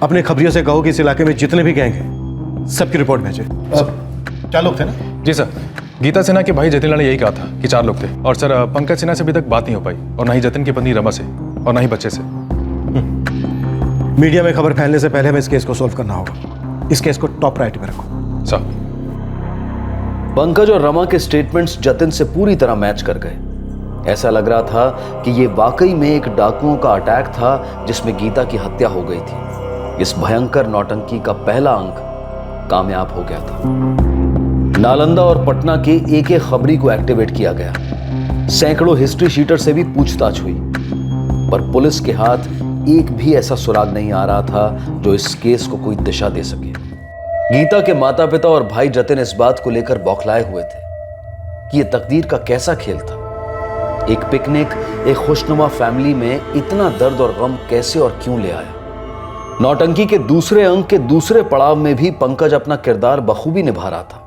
अपने खबरियों से कहो कि इस इलाके में जितने भी गैंग हैं सबकी रिपोर्ट भेजे। क्या लोग थे ना? जी सर, गीता सिन्हा के भाई जतिन लाल ने यही कहा था कि 4 लोग थे। और सर पंकज सिन्हा से अभी तक बात नहीं हो पाई, और ना ही जतिन की पत्नी रमा से, और ना ही बच्चे से। मीडिया में खबर फैलने से पहले हमें इस केस को सोल्व करना होगा। इस केस को टॉप प्रायोरिटी में रखो। सर पंकज और रमा के स्टेटमेंट्स जतिन से पूरी तरह मैच कर गए। ऐसा लग रहा था कि ये वाकई में एक डाकुओं का अटैक था जिसमें गीता की हत्या हो गई थी। इस भयंकर नौटंकी का पहला अंक कामयाब हो गया था। नालंदा और पटना के एक खबरी को एक्टिवेट किया गया। सैकड़ों हिस्ट्री शीटर से भी पूछताछ हुई, पर पुलिस के हाथ एक भी ऐसा सुराग नहीं आ रहा था जो इस केस को कोई दिशा दे सके। गीता के माता पिता और भाई जतिन इस बात को लेकर बौखलाए हुए थे कि यह तकदीर का कैसा खेल था। एक पिकनिक एक खुशनुमा फैमिली में इतना दर्द और गम कैसे और क्यों ले आया। नौटंकी के दूसरे अंक के दूसरे पड़ाव में भी पंकज अपना किरदार बखूबी निभा रहा था।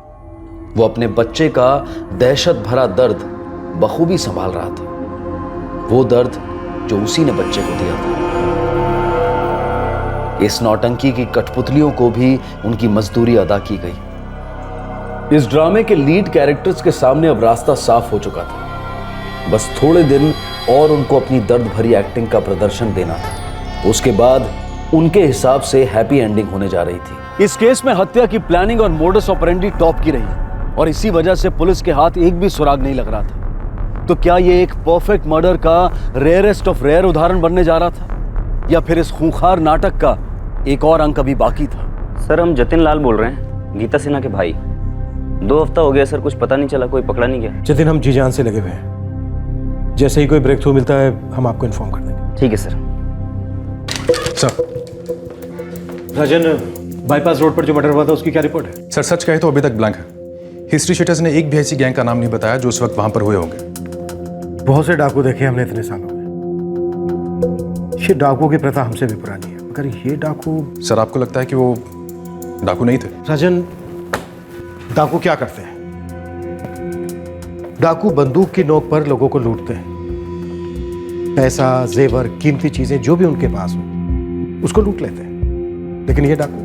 वो अपने बच्चे का दहशत भरा दर्द बखूबी संभाल रहा था, वो दर्द जो उसी ने बच्चे को दिया था। इस नौटंकी की कठपुतलियों को भी उनकी मजदूरी अदा की गई। इस ड्रामे के लीड कैरेक्टर्स के सामने अब रास्ता साफ हो चुका था। बस थोड़े दिन और उनको अपनी दर्द भरी एक्टिंग का प्रदर्शन देना था। उसके बाद उनके हिसाब से हैप्पी एंडिंग होने जा रही थी। इस केस में हत्या की प्लानिंग और मोडस ऑपरेंडी टॉप की रही और इसी वजह से पुलिस के हाथ एक भी सुराग नहीं लग रहा था। तो क्या ये एक परफेक्ट मर्डर का रेयरेस्ट ऑफ रेयर उदाहरण बनने जा रहा था, या फिर इस खूंखार नाटक का एक और अंक अभी बाकी था? सर हम जतिन लाल बोल रहे हैं, गीता सिन्हा के भाई। 2 हफ्ता हो गया सर, कुछ पता नहीं चला, कोई पकड़ा नहीं गया। जतिन, हम जी जान से लगे हुए हैं। जैसे ही कोई ब्रेक थ्रू मिलता है हम आपको इन्फॉर्म कर देंगे। ठीक है सर। राजन, बाईपास रोड पर जो मर्डर हुआ था उसकी क्या रिपोर्ट है? सर सच कहे तो अभी तक ब्लैंक है। हिस्ट्री शीटर्स ने एक भी ऐसी गैंग का नाम नहीं बताया जो उस वक्त वहां पर हुए होंगे। बहुत से डाकू देखे हमने इतने सालों में। ये डाकू की प्रथा हमसे भी पुरानी है, मगर ये डाकू। सर आपको लगता है कि वो डाकू नहीं थे? राजन, डाकू क्या करते हैं? डाकू बंदूक की नोक पर लोगों को लूटते हैं। पैसा, जेवर, कीमती चीजें जो भी उनके पास हो उसको लूट लेते हैं। लेकिन ये डाकू,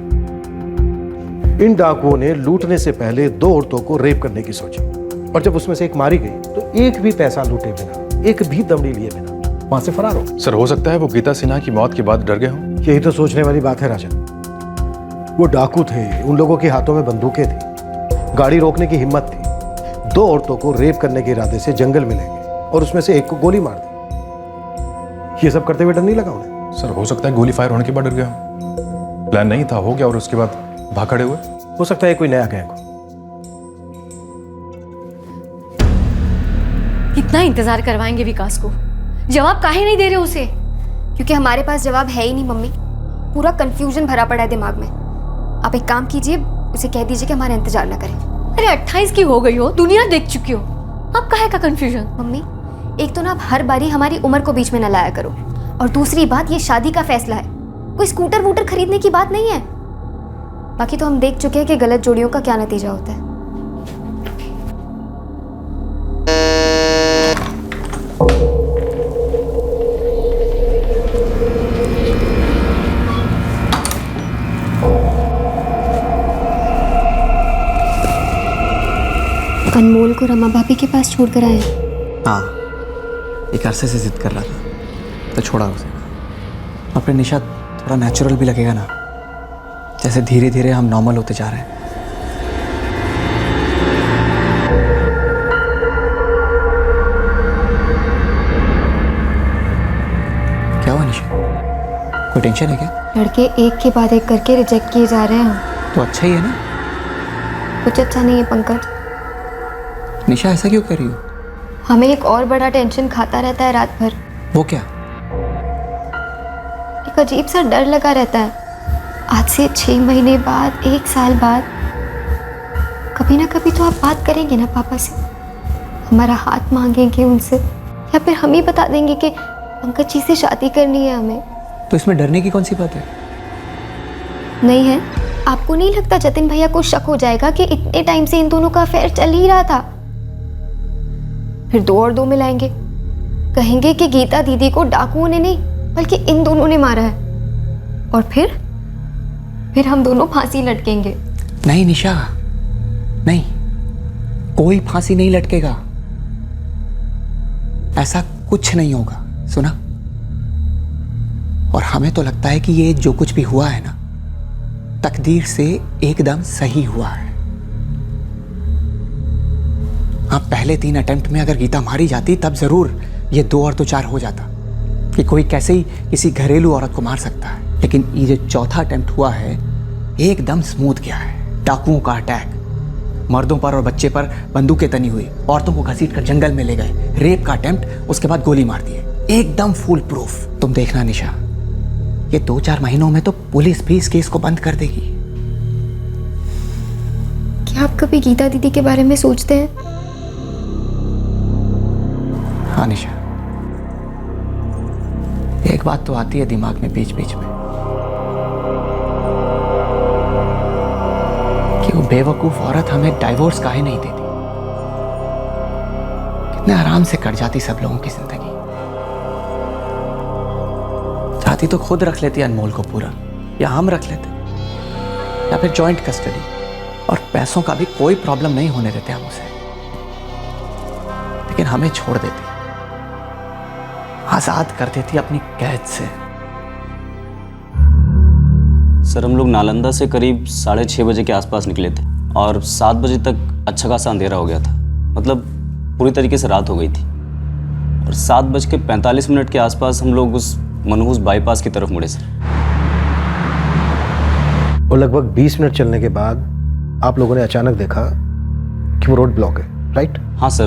इन डाकुओं ने लूटने से पहले 2 औरतों को रेप करने की सोची, और जब उसमें से एक मारी गई तो एक भी पैसा लूटे बिना, एक भी दमड़ी लिए बिना वहां से फरार हो। सर हो सकता है वो गीता सिन्हा की मौत के बाद डर गए हों। यही तो सोचने वाली बात है राजन। वो डाकू थे, उन लोगों के हाथों में बंदूकें थी, गाड़ी रोकने की हिम्मत थी। 2 औरतों को रेप करने के इरादे से जंगल में ले गए और उसमें से एक को गोली मार दी। ये सब करते हुए डर नहीं लगा उन्हें? सर हो सकता है गोली फायर होने के बाद डर गया हो। प्लान नहीं था, हो गया और उसके बाद भाग खड़े हुए। हो सकता है कोई नया गैंग हो। कितना इंतजार करवाएंगे विकास को? जवाब काहे नहीं दे रहे उसे? क्योंकि हमारे पास जवाब है ही नहीं मम्मी। पूरा कंफ्यूजन भरा पड़ा है दिमाग में। आप एक काम कीजिए, उसे कह दीजिए कि हमारा इंतजार ना करें। अरे 28 की हो गई हो, दुनिया देख चुकी हो, अब काहे का कंफ्यूजन? मम्मी, एक तो ना आप हर बारी हमारी उम्र को बीच में न लाया करो, और दूसरी बात, ये शादी का फैसला है, कोई स्कूटर वूटर खरीदने की बात नहीं है। बाकी तो हम देख चुके हैं कि गलत जोड़ियों का क्या नतीजा होता है। अनमोल को रमा भाभी के पास छोड़ कर आए? हाँ, एक अरसे से जिद कर रहा था तो छोड़ा उसे। अपने निशा थोड़ा नेचुरल भी लगेगा ना, जैसे धीरे धीरे हम नॉर्मल होते जा रहे हैं। क्या हुआ निशा, कोई टेंशन है क्या? लड़के एक के बाद एक करके रिजेक्ट किए जा रहे हैं। तो अच्छा ही है ना। कुछ अच्छा नहीं है पंकज। निशा ऐसा क्यों कर रही हो? हमें एक और बड़ा टेंशन खाता रहता है रात भर। वो क्या? एक अजीब सा डर लगा रहता है। आज से 6 महीने बाद, 1 साल बाद, कभी ना कभी तो आप बात करेंगे ना पापा से, हमारा हाथ मांगेंगे उनसे, या फिर हम ही बता देंगे कि पंकज जी से शादी करनी है हमें। तो इसमें डरने की कौन सी बात है? नहीं है? आपको नहीं लगता जतिन भैया को शक हो जाएगा कि इतने टाइम से इन दोनों का अफेयर चल ही रहा था? फिर 2 और 2 मिलाएंगे, कहेंगे कि गीता दीदी को डाकुओं ने नहीं बल्कि इन दोनों ने मारा है, और फिर हम दोनों फांसी लटकेंगे। नहीं निशा, नहीं, कोई फांसी नहीं लटकेगा, ऐसा कुछ नहीं होगा, सुना? और हमें तो लगता है कि ये जो कुछ भी हुआ है ना, तकदीर से एकदम सही हुआ है। हाँ, पहले 3 अटेम्प्ट में अगर गीता मारी जाती तब जरूर ये 2 और 2 4 हो जाता कि कोई कैसे ही किसी घरेलू औरत को मार सकता है। लेकिन ये जो चौथा अटेम्प्ट हुआ है एकदम स्मूथ गया है। डाकुओं का अटैक, मर्दों पर और बच्चे पर बंदूकें तनी हुई, औरतों को घसीट कर जंगल में ले गए, रेप का अटेम्प्ट, उसके बाद गोली मार दिए, एकदम फुल प्रूफ। तुम देखना निशा, ये 2-4 महीनों में तो पुलिस भी इस केस को बंद कर देगी। क्या आप कभी गीता दीदी के बारे में सोचते हैं? हाँ निशा, एक बात तो आती है दिमाग में बीच बीच में कि वो बेवकूफ औरत हमें डाइवोर्स काहे नहीं देती। कितने आराम से कट जाती सब लोगों की जिंदगी। चाहती तो खुद रख लेती अनमोल को पूरा, या हम रख लेते, या फिर जॉइंट कस्टडी, और पैसों का भी कोई प्रॉब्लम नहीं होने देते हम उसे, लेकिन हमें छोड़ देती, आजाद कर देती अपनी कैद से। सर हम लोग नालंदा से करीब 6:30 बजे के आसपास निकले थे और 7 बजे तक अच्छा खासा अंधेरा हो गया था, मतलब पूरी तरीके से रात हो गई थी। और 7:45 के आसपास हम लोग उस मनहूस बाईपास की तरफ मुड़े सर। और लगभग 20 मिनट चलने के बाद आप लोगों ने अचानक देखा कि वो रोड ब्लॉक है, राइट? हाँ सर,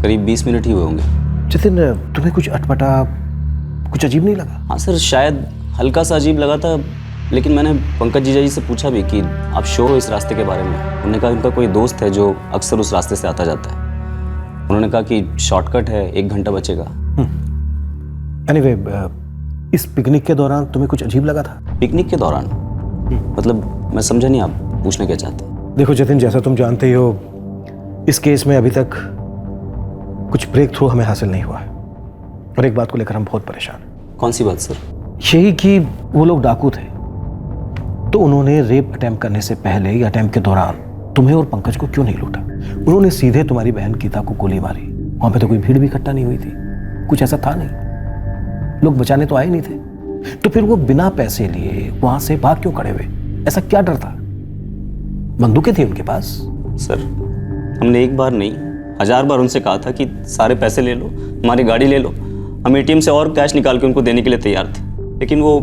करीब 20 मिनट ही हुए होंगे। जतिन, तुम्हें कुछ अटपटा, कुछ अजीब नहीं लगा? हाँ सर, शायद हल्का सा अजीब लगा था, लेकिन मैंने पंकज जीजा जी से पूछा भी कि आप श्योर हो इस रास्ते के बारे में? उन्होंने कहा उनका कोई दोस्त है जो अक्सर उस रास्ते से आता जाता है। उन्होंने कहा कि शॉर्टकट है, 1 घंटा बचेगा। एनीवे, इस पिकनिक के दौरान तुम्हें कुछ अजीब लगा था? पिकनिक के दौरान? मतलब मैं समझा नहीं, आप पूछना क्या चाहते हैं? देखो जतिन, जैसा तुम जानते ही हो, इस केस में अभी तक कुछ ब्रेक थ्रू हमें हासिल नहीं हुआ है, और एक बात को लेकर हम बहुत परेशान हैं। कौन सी बात सर? यही कि वो लोग डाकू थे, तो उन्होंने रेप अटेम्प्ट करने से पहले या अटेम्प्ट के दौरान तुम्हें और पंकज को क्यों नहीं लूटा? उन्होंने सीधे तुम्हारी बहन गीता को गोली मारी। वहां पे तो कोई भीड़ भी इकट्ठा नहीं हुई थी, कुछ ऐसा था नहीं, लोग बचाने तो आए नहीं थे, तो फिर वो बिना पैसे लिए वहां से भाग क्यों खड़े हुए? ऐसा क्या डर था? बंदूकें थी उनके पास? सर हमने एक बार नहीं 1000 बार उनसे कहा था कि सारे पैसे ले लो, हमारी गाड़ी ले लो। हम एटीएम से और कैश निकाल के उनको देने के लिए तैयार थे, लेकिन वो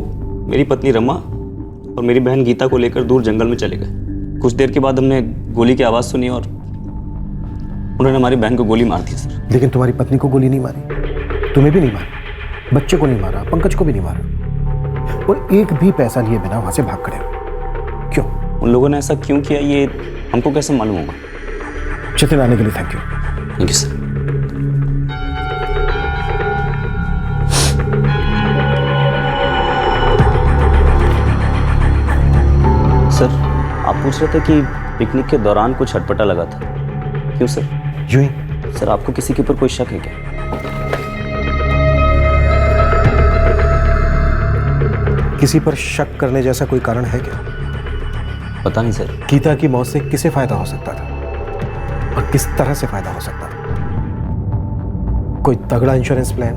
मेरी पत्नी रमा और मेरी बहन गीता को लेकर दूर जंगल में चले गए। कुछ देर के बाद हमने गोली की आवाज़ सुनी और उन्होंने हमारी बहन को गोली मार दी सर। लेकिन तुम्हारी पत्नी को गोली नहीं मारी, तुम्हें भी नहीं मारी, बच्चे को नहीं मारा, पंकज को भी नहीं मारा, और एक भी पैसा लिए बिना वहां से भाग खड़े हो। क्यों? उन लोगों ने ऐसा क्यों किया ये हमको कैसे मालूम होगा? जतिन, आने के लिए thank you. Thank you sir. Sir आप पूछ रहे थे कि पिकनिक के दौरान कुछ अटपटा लगा था, क्यों सर? यूं ही। सर आपको किसी के ऊपर कोई शक है क्या? किसी पर शक करने जैसा कोई कारण है क्या? पता नहीं सर। गीता की मौत से किसे फायदा हो सकता था और किस तरह से फायदा हो सकता था? कोई तगड़ा इंश्योरेंस प्लान?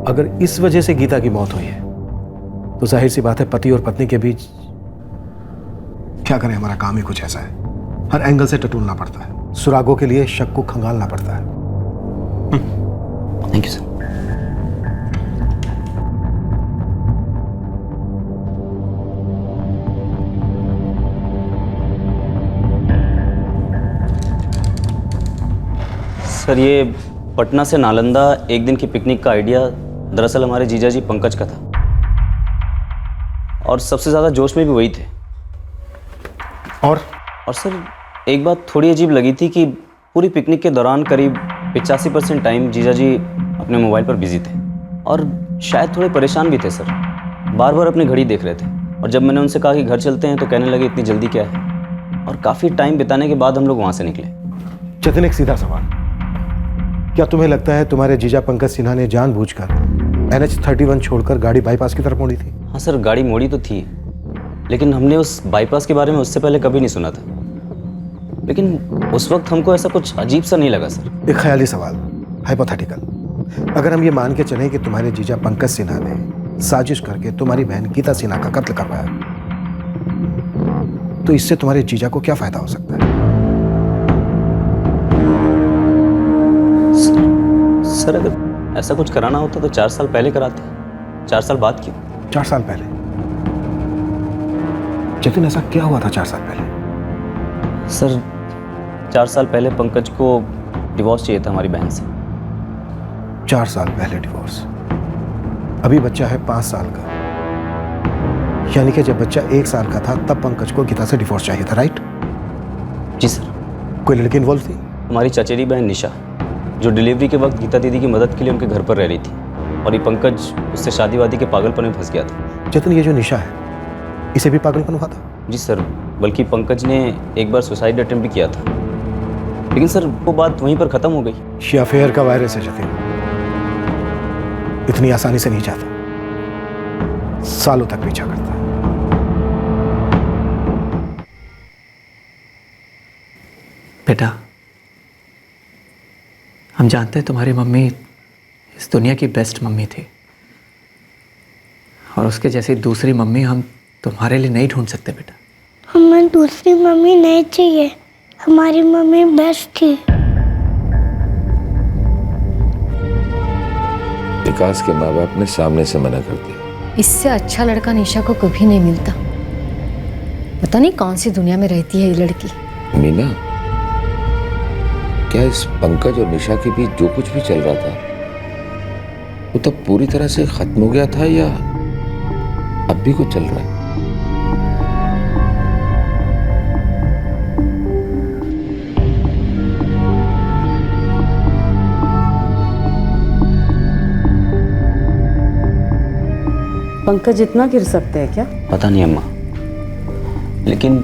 अगर इस वजह से गीता की मौत हुई है तो जाहिर सी बात है पति और पत्नी के बीच, क्या करें, हमारा काम ही कुछ ऐसा है, हर एंगल से टटोलना पड़ता है, सुरागों के लिए शक को खंगालना पड़ता है। Thank you sir. सर ये पटना से नालंदा एक दिन की पिकनिक का आइडिया दरअसल हमारे जीजा जी पंकज का था, और सबसे ज़्यादा जोश में भी वही थे। और सर एक बात थोड़ी अजीब लगी थी कि पूरी पिकनिक के दौरान करीब 85% टाइम जीजा जी अपने मोबाइल पर बिजी थे, और शायद थोड़े परेशान भी थे सर, बार बार अपनी घड़ी देख रहे थे। और जब मैंने उनसे कहा कि घर चलते हैं तो कहने लगे इतनी जल्दी क्या है, और काफ़ी टाइम बिताने के बाद हम लोग वहाँ से निकले। जतिन, एक सीधा सवाल, क्या तुम्हें लगता है तुम्हारे जीजा पंकज सिन्हा ने जानबूझकर NH-31 छोड़कर गाड़ी बाईपास की तरफ मोड़ी थी? हाँ सर, गाड़ी मोड़ी तो थी, लेकिन हमने उस बाईपास के बारे में उससे पहले कभी नहीं सुना था। लेकिन उस वक्त हमको ऐसा कुछ अजीब सा नहीं लगा सर। एक ख्याली सवाल, हाइपोथेटिकल, अगर हम ये मान के चलें कि तुम्हारे जीजा पंकज सिन्हा ने साजिश करके तुम्हारी बहन गीता सिन्हा का कत्ल करवाया, तो इससे तुम्हारे जीजा को क्या फायदा हो सकता है? सर अगर ऐसा कुछ कराना होता तो 4 साल पहले कराते, 4 साल बाद क्यों? 4 साल पहले? जतिन, ऐसा क्या हुआ था 4 साल पहले? सर 4 साल पहले पंकज को डिवोर्स चाहिए था हमारी बहन से। 4 साल पहले डिवोर्स? अभी बच्चा है 5 साल का, यानी कि जब बच्चा 1 साल का था तब पंकज को गीता से डिवोर्स चाहिए था, राइट? जी सर। कोई लड़की इन्वॉल्व थी? हमारी चचेरी बहन निशा, जो डिलीवरी के वक्त गीता दीदी की मदद के लिए उनके घर पर रह रही थी, और ये पंकज उससे शादीवादी के पागलपन में फंस गया था। जतिन, ये जो निशा है, इसे भी पागलपन हुआ था? जी सर, बल्कि पंकज ने एक बार सुसाइड अटेम्प्ट भी किया था, लेकिन सर वो बात वहीं पर ख़त्म हो गई। ये अफेयर का वायरस है जतिन, इतनी आसानी से नहीं जाता, सालों तक पीछा करता है। बेटा, हम जानते हैं तुम्हारी मम्मी इस दुनिया की बेस्ट मम्मी थी, और उसके जैसी दूसरी मम्मी हम तुम्हारे लिए नहीं ढूंढ सकते बेटा। हमें दूसरी मम्मी नहीं चाहिए, हमारी मम्मी बेस्ट थी। विकास के माँ बाप ने सामने से मना कर दिया। इससे अच्छा लड़का निशा को कभी नहीं मिलता। पता नहीं कौन सी दुनिया में रहती है ये लड़की। मीना, क्या इस पंकज और निशा के बीच जो कुछ भी चल रहा था वो तब पूरी तरह से खत्म हो गया था या अब भी कुछ चल रहा है? पंकज इतना गिर सकते हैं क्या? पता नहीं अम्मा, लेकिन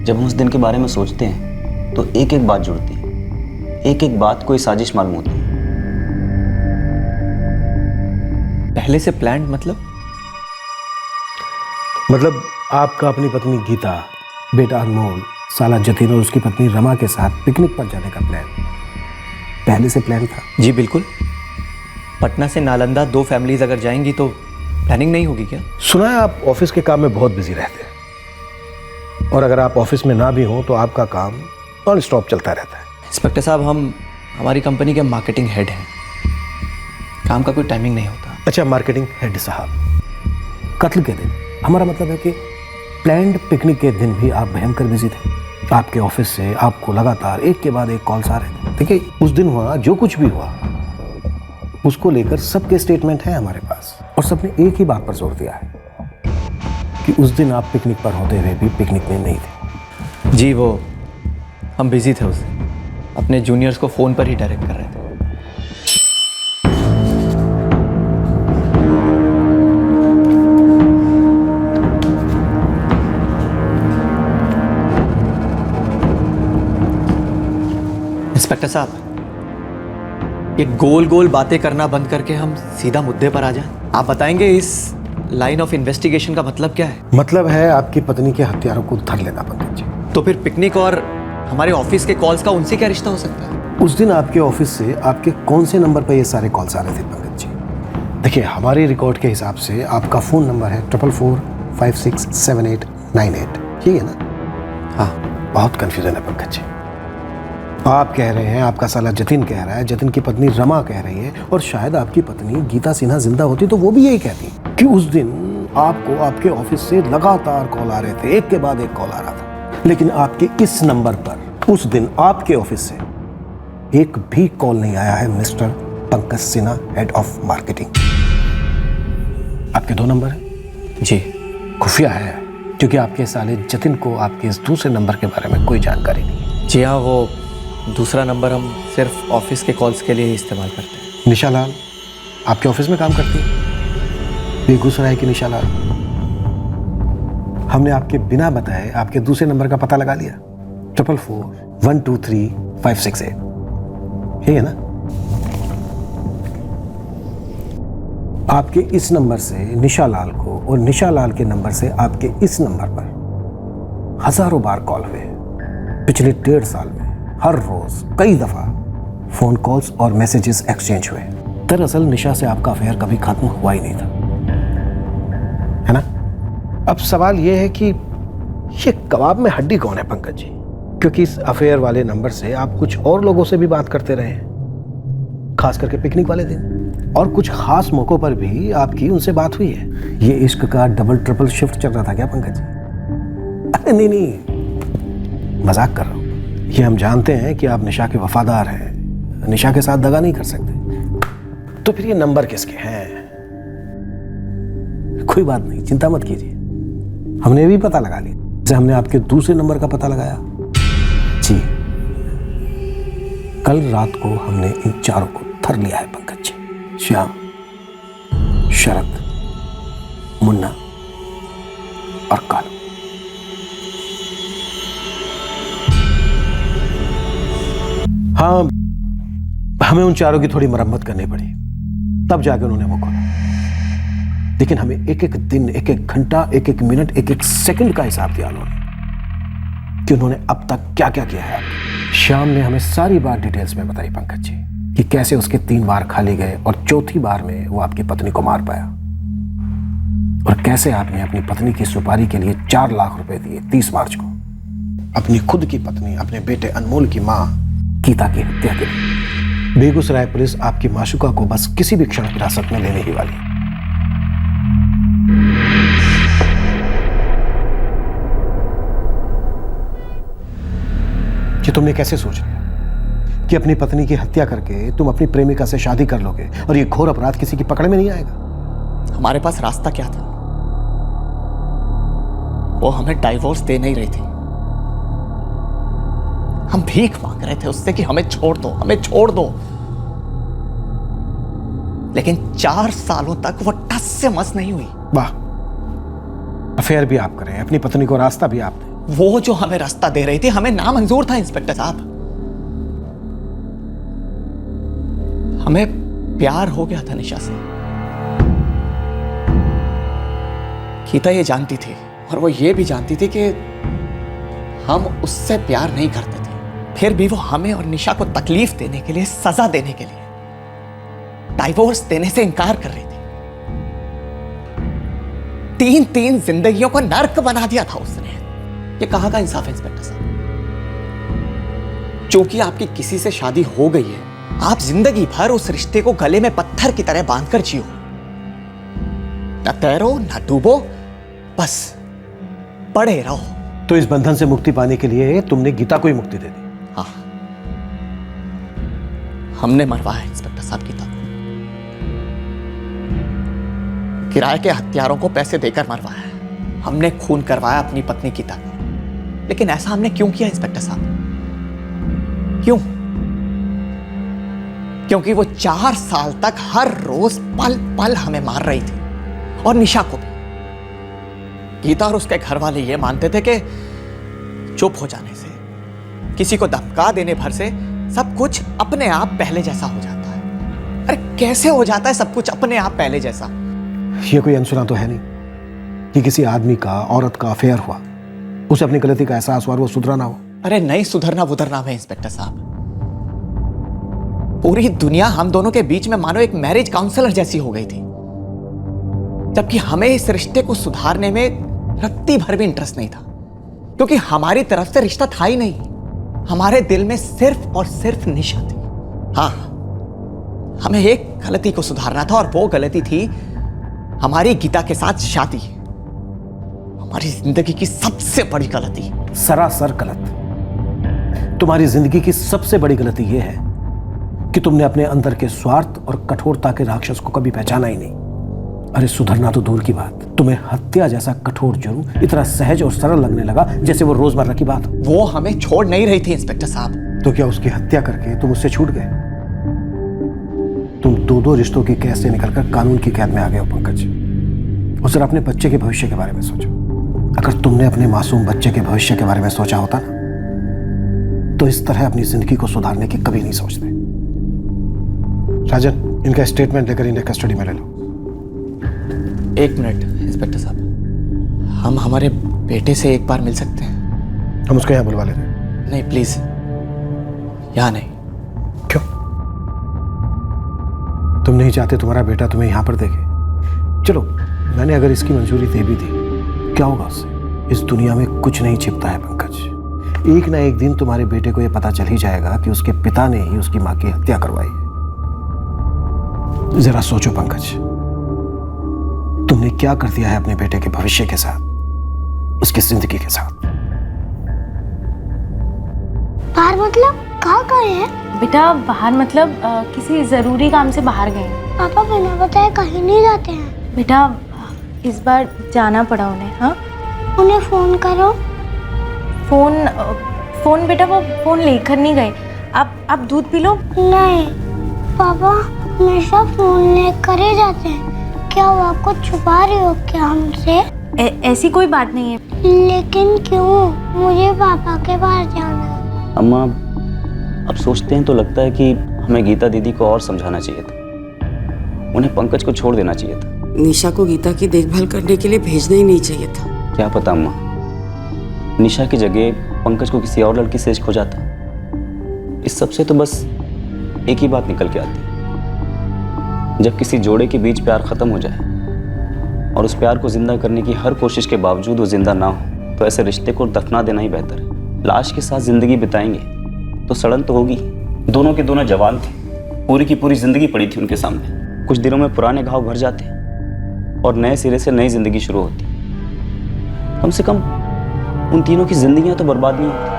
जब हम उस दिन के बारे में सोचते हैं तो एक एक बात जुड़ती है, एक एक बात कोई साजिश मालूम होती है। पहले से प्लान मतलब आपका अपनी पत्नी गीता, बेटा अनमोल, साला जतिन और उसकी पत्नी रमा के साथ पिकनिक पर जाने का प्लान पहले से प्लान था? जी बिल्कुल। पटना से नालंदा 2 फैमिलीज अगर जाएंगी तो प्लानिंग नहीं होगी क्या? सुना है आप ऑफिस के काम में बहुत बिजी रहते हैं, और अगर आप ऑफिस में ना भी हो तो आपका काम नॉन स्टॉप चलता रहता है। इंस्पेक्टर साहब, हम हमारी कंपनी के मार्केटिंग हेड हैं, काम का कोई टाइमिंग नहीं होता। अच्छा, मार्केटिंग हेड साहब, कत्ल के दिन, हमारा मतलब है कि प्लान्ड पिकनिक के दिन भी आप भयंकर बिजी थे। आपके ऑफिस से आपको लगातार एक के बाद एक कॉल्स आ रहे थे। देखिए, उस दिन हुआ जो कुछ भी हुआ उसको लेकर सबके स्टेटमेंट है हमारे पास, और सबने एक ही बात पर जोर दिया है कि उस दिन आप पिकनिक पर होते हुए भी पिकनिक में नहीं थे। जी, वो हम बिजी थे उस दिन, अपने जूनियर्स को फ़ोन पर ही डायरेक्ट कर रहे थे। इंस्पेक्टर साहब, ये गोल गोल बातें करना बंद करके हम सीधा मुद्दे पर आ जाएं। आप बताएंगे इस लाइन ऑफ इन्वेस्टिगेशन का मतलब क्या है? मतलब है आपकी पत्नी के हत्यारों को धर लेना पंकज जी। तो फिर पिकनिक और हमारे ऑफिस के कॉल्स का उनसे क्या रिश्ता हो सकता है? उस दिन आपके ऑफिस से आपके कौन से नंबर पर ये सारे कॉल्स आ रहे थे पंकज जी? देखिए, हमारे रिकॉर्ड के हिसाब से आपका फ़ोन नंबर है 44456789, ठीक है ना? हाँ, बहुत कन्फ्यूजन है पंकज जी। आप कह रहे हैं, आपका साला जतिन कह रहा है, जतिन की पत्नी रमा कह रही है, और शायद आपकी पत्नी गीता सिन्हा जिंदा होती तो वो भी यही कहती कि उस दिन आपको आपके ऑफिस से लगातार कॉल आ रहे थे, एक के बाद एक कॉल आ रहा था। लेकिन आपके इस नंबर पर उस दिन आपके ऑफिस से एक भी कॉल नहीं आया है mister Pankaj Sinha, head of marketing. आपके 2 नंबर हैं जी, खुफिया है, क्योंकि आपके साले जतिन को आपके इस दूसरे नंबर के बारे में कोई जानकारी नहीं है। जी हाँ, वो दूसरा नंबर हम सिर्फ ऑफिस के कॉल्स के लिए ही इस्तेमाल करते हैं। निशा लाल आपके ऑफिस में काम करती है? बेगूसराय की निशा लाल। हमने आपके बिना बताए आपके दूसरे नंबर का पता लगा लिया, 4441235568, यही है ना? आपके इस नंबर से निशा लाल को और निशा लाल के नंबर से आपके इस नंबर पर हजारों बार कॉल हुए पिछले 1.5 साल में। हर रोज कई दफा फोन कॉल्स और मैसेजेस एक्सचेंज हुए। दरअसल निशा से आपका अफेयर कभी खत्म हुआ ही नहीं था, है ना? अब सवाल यह है कि ये कबाब में हड्डी कौन है पंकज जी? क्योंकि इस अफेयर वाले नंबर से आप कुछ और लोगों से भी बात करते रहे हैं, खास करके पिकनिक वाले दिन, और कुछ खास मौकों पर भी आपकी उनसे बात हुई है। ये इश्क का डबल ट्रिपल शिफ्ट चल रहा था क्या पंकज जी? अरे नहीं, मजाक कर रहा हूँ। ये हम जानते हैं कि आप निशा के वफादार हैं, निशा के साथ दगा नहीं कर सकते। तो फिर ये नंबर किसके हैं? कोई बात नहीं, चिंता मत कीजिए, हमने भी पता लगा लिया। जैसे हमने आपके दूसरे नंबर का पता लगाया जी, कल रात को हमने इन चारों को धर लिया है पंकज जी। श्याम, शरद, मुन्ना और कालू। हाँ, हमें उन चारों की थोड़ी मरम्मत करनी पड़ी, तब जाके उन्होंने वो खोला। लेकिन हमें एक एक दिन, एक एक घंटा, एक एक मिनट, एक एक सेकंड का हिसाब दिया उन्होंने कि उन्होंने अब तक क्या क्या किया है। श्याम ने हमें सारी बात डिटेल्स में बताई पंकज जी, कि कैसे उसके 3 बार खाली गए और चौथी बार में वो आपकी पत्नी को मार पाया, और कैसे आपने अपनी पत्नी की सुपारी के लिए 4 लाख रुपए दिए 30 मार्च को अपनी खुद की पत्नी, अपने बेटे अनमोल की मां गीता की हत्या के लिए। बेगूसराय पुलिस आपकी माशुका को बस किसी भी क्षण हिरासत में लेने ही वाली है। कि तुमने कैसे सोच लिया कि अपनी पत्नी की हत्या करके तुम अपनी प्रेमिका से शादी कर लोगे और ये घोर अपराध किसी की पकड़ में नहीं आएगा? हमारे पास रास्ता क्या था? वो हमें डाइवोर्स दे नहीं रही थी। हम भीख मांग रहे थे उससे कि हमें छोड़ दो, हमें छोड़ दो। लेकिन 4 सालों तक वो टस से मस नहीं हुई। वाह, अफेयर भी आप करें, अपनी पत्नी को रास्ता भी आप दें। वो जो हमें रास्ता दे रही थी हमें नामंजूर था इंस्पेक्टर साहब। हमें प्यार हो गया था निशा से। गीता ये जानती थी और वो ये भी जानती थी कि हम उससे प्यार नहीं करते थे, फिर भी वो हमें और निशा को तकलीफ देने के लिए, सजा देने के लिए डाइवोर्स देने से इनकार कर रही थी। 3 जिंदगियों को नर्क बना दिया था उसने। ये कहां का इंसाफ है इंस्पेक्टर साहब? क्योंकि आपकी किसी से शादी हो गई है, आप जिंदगी भर उस रिश्ते को गले में पत्थर की तरह बांधकर जियो, न तैरो न डूबो, बस पड़े रहो। तो इस बंधन से मुक्ति पाने के लिए तुमने गीता को ही मुक्ति दे दी? हाँ, हमने मरवाया इंस्पेक्टर साहब गीता को। किराए के हत्यारों को पैसे देकर मरवाया। हमने खून करवाया अपनी पत्नी गीता को। लेकिन ऐसा हमने क्यों किया इंस्पेक्टर साहब? क्यों? क्योंकि वो 4 साल तक हर रोज पल पल हमें मार रही थी, और निशा को भी। गीता और उसके घर वाले ये मानते थे कि चुप हो जाने से, किसी को धमका देने भर से सब कुछ अपने आप पहले जैसा हो जाता है। अरे कैसे हो जाता है सब कुछ अपने आप पहले जैसा? ये कोई अनसुना तो है नहीं कि किसी आदमी का औरत का अफेयर हुआ, उसे अपनी गलती का एहसास हुआ और वो सुधरा ना हो। अरे नहीं सुधरना बुधरना है इंस्पेक्टर साहब। पूरी दुनिया हम दोनों के बीच में मानो एक मैरिज काउंसलर जैसी हो गई थी, जबकि हमें इस रिश्ते को सुधारने में रत्ती भर भी इंटरेस्ट नहीं था, क्योंकि हमारी तरफ से रिश्ता था ही नहीं। हमारे दिल में सिर्फ और सिर्फ निशा थी। हाँ, हमें एक गलती को सुधारना था, और वो गलती थी हमारी गीता के साथ शादी। हमारी जिंदगी की सबसे बड़ी गलती। सरासर गलत। तुम्हारी जिंदगी की सबसे बड़ी गलती यह है कि तुमने अपने अंदर के स्वार्थ और कठोरता के राक्षस को कभी पहचाना ही नहीं। अरे सुधरना तो दूर की बात, तुम्हें हत्या जैसा कठोर जुर्म इतना सहज और सरल लगने लगा जैसे वो रोजमर्रा की बात। वो हमें छोड़ नहीं रही थी इंस्पेक्टर साहब। तो क्या उसकी हत्या करके तुम उससे छूट गए? तुम 2 रिश्तों की कैद से निकलकर कानून की कैद में आ गए हो पंकज। और जरा अपने बच्चे के भविष्य के बारे में सोचो। अगर तुमने अपने मासूम बच्चे के भविष्य के बारे में सोचा होता ना, तो इस तरह अपनी जिंदगी को सुधारने की कभी नहीं सोचते। राजन, इनका स्टेटमेंट लेकर इन्हें कस्टडी में ले लो। 1 मिनट इंस्पेक्टर साहब, हम हमारे बेटे से एक बार मिल सकते हैं? हम उसको यहाँ बुलवा लेते हैं। नहीं प्लीज, यहाँ नहीं। क्यों? तुम नहीं चाहते तुम्हारा बेटा तुम्हें यहाँ पर देखे? चलो, मैंने अगर इसकी मंजूरी दे भी दी, क्या होगा उससे? इस दुनिया में कुछ नहीं छिपता है पंकज। एक ना एक दिन तुम्हारे बेटे को यह पता चल ही जाएगा कि उसके पिता ने ही उसकी मां की हत्या करवाई है। जरा सोचो पंकज, तुमने क्या कर दिया है अपने बेटे के भविष्य के साथ, उसकी जिंदगी के साथ। बाहर मतलब कहाँ गए हैं? बेटा बाहर मतलब किसी जरूरी काम से बाहर गए। पापा बिना बताए कहीं नहीं जाते हैं। बेटा इस बार जाना पड़ा उन्हें। हाँ, उन्हें फोन करो। फोन बेटा वो फोन लेकर नहीं गए। आप दूध पी लो। नहीं, पापा हमेशा फोन लेकर ही जाते हैं। क्या हुआ, कुछ छुपा रही हो क्या हमसे? ऐसी कोई बात नहीं है। लेकिन क्यों? मुझे पापा के पास जाना है। अम्मा, अब सोचते हैं तो लगता है कि हमें गीता दीदी को और समझाना चाहिए था। उन्हें पंकज को छोड़ देना चाहिए था। निशा को गीता की देखभाल करने के लिए भेजना ही नहीं चाहिए था। क्या पता अम्मा, निशा की जगह पंकज को किसी और लड़की से इश्क हो जाता। इस सब से तो बस एक ही बात निकल के आती है, जब किसी जोड़े के बीच प्यार खत्म हो जाए और उस प्यार को जिंदा करने की हर कोशिश के बावजूद वो जिंदा ना हो, तो ऐसे रिश्ते को दफना देना ही बेहतर है। लाश के साथ जिंदगी बिताएंगे तो सड़न तो होगी। दोनों के दोनों जवान थे, पूरी की पूरी जिंदगी पड़ी थी उनके सामने। कुछ दिनों में पुराने घाव भर जाते और नए सिरे से नई जिंदगी शुरू होती। कम से कम उन तीनों की जिंदगियां तो बर्बाद नहीं होती।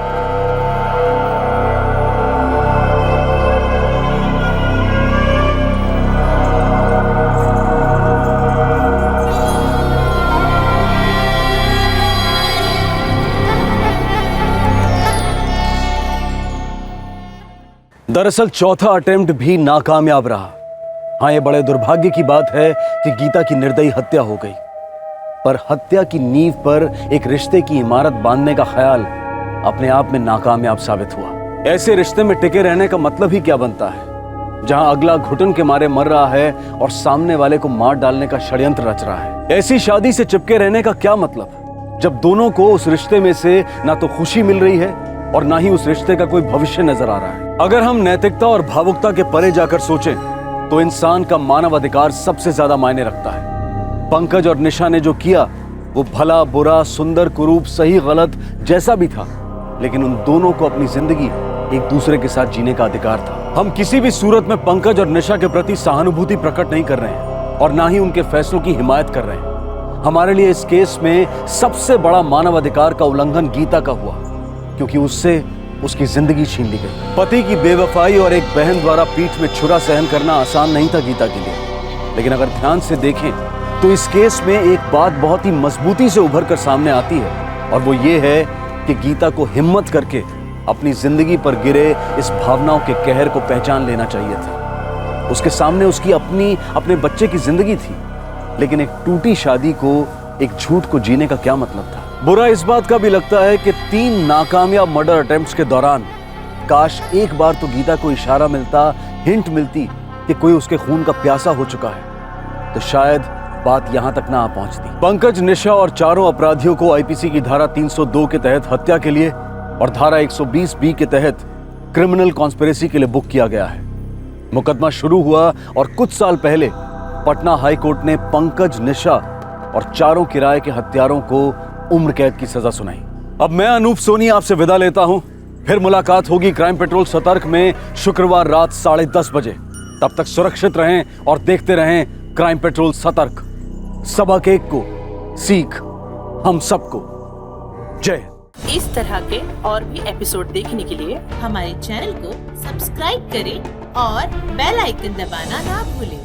दरअसल चौथा अटेम्प्ट भी नाकामयाब रहा। हाँ, ये बड़े दुर्भाग्य की बात है कि गीता की निर्दयी हत्या हो गई, पर हत्या की नींव पर एक रिश्ते की इमारत बांधने का ख्याल अपने आप में नाकामयाब साबित हुआ। ऐसे रिश्ते में टिके रहने का मतलब ही क्या बनता है, जहां अगला घुटन के मारे मर रहा है और सामने वाले को मार डालने का षड्यंत्र रच रहा है। ऐसी शादी से चिपके रहने का क्या मतलब, जब दोनों को उस रिश्ते में से ना तो खुशी मिल रही है और ना ही उस रिश्ते का कोई भविष्य नजर आ रहा है। अगर हम नैतिकता और भावुकता के परे जाकर सोचें तो इंसान का मानव अधिकार सबसे ज्यादा मायने रखता है। पंकज और निशा ने जो किया वो भला बुरा, सुंदर कुरूप, सही गलत जैसा भी था, लेकिन उन दोनों को अपनी जिंदगी एक दूसरे के साथ जीने का अधिकार था। हम किसी भी सूरत में पंकज और निशा के प्रति सहानुभूति प्रकट नहीं कर रहे हैं और ना ही उनके फैसलों की हिमायत कर रहे हैं। हमारे लिए इस केस में सबसे बड़ा मानव अधिकार का उल्लंघन गीता का हुआ, क्योंकि उससे उसकी जिंदगी छीन ली गई। पति की बेवफाई और एक बहन द्वारा पीठ में छुरा सहन करना आसान नहीं था गीता के लिए, लेकिन अगर ध्यान से देखें तो इस केस में एक बात बहुत ही मजबूती से उभर कर सामने आती है, और वो ये है कि गीता को हिम्मत करके अपनी जिंदगी पर गिरे इस भावनाओं के कहर को पहचान लेना चाहिए था। उसके सामने उसकी अपने बच्चे की जिंदगी थी, लेकिन एक टूटी शादी को, एक झूठ को जीने का क्या मतलब था। बुरा इस बात का भी लगता है कि 3 नाकामयाब मर्डर अटेम्प्ट्स के दौरान काश एक बार तो गीता को इशारा मिलता, हिंट मिलती कि कोई उसके खून का प्यासा हो चुका है, तो शायद बात यहां तक ना आ पहुंचती। पंकज, निशा और चारों अपराधियों को आईपीसी की धारा 302 के तहत हत्या के लिए और धारा 120B के तहत क्रिमिनल कॉन्स्पिरेसी के लिए बुक किया गया है। मुकदमा शुरू हुआ और कुछ साल पहले पटना हाई कोर्ट ने पंकज, निशा और चारों किराए के हत्यारों को उम्र कैद की सजा सुनाई। अब मैं अनूप सोनी आपसे विदा लेता हूं। फिर मुलाकात होगी क्राइम पेट्रोल सतर्क में शुक्रवार रात 10:30 बजे। तब तक सुरक्षित रहें और देखते रहें क्राइम पेट्रोल सतर्क। सबक एक को सीख हम सबको। जय। इस तरह के और भी एपिसोड देखने के लिए हमारे चैनल को सब्सक्राइब करें और बेल आइकन दबाना ना भूलें।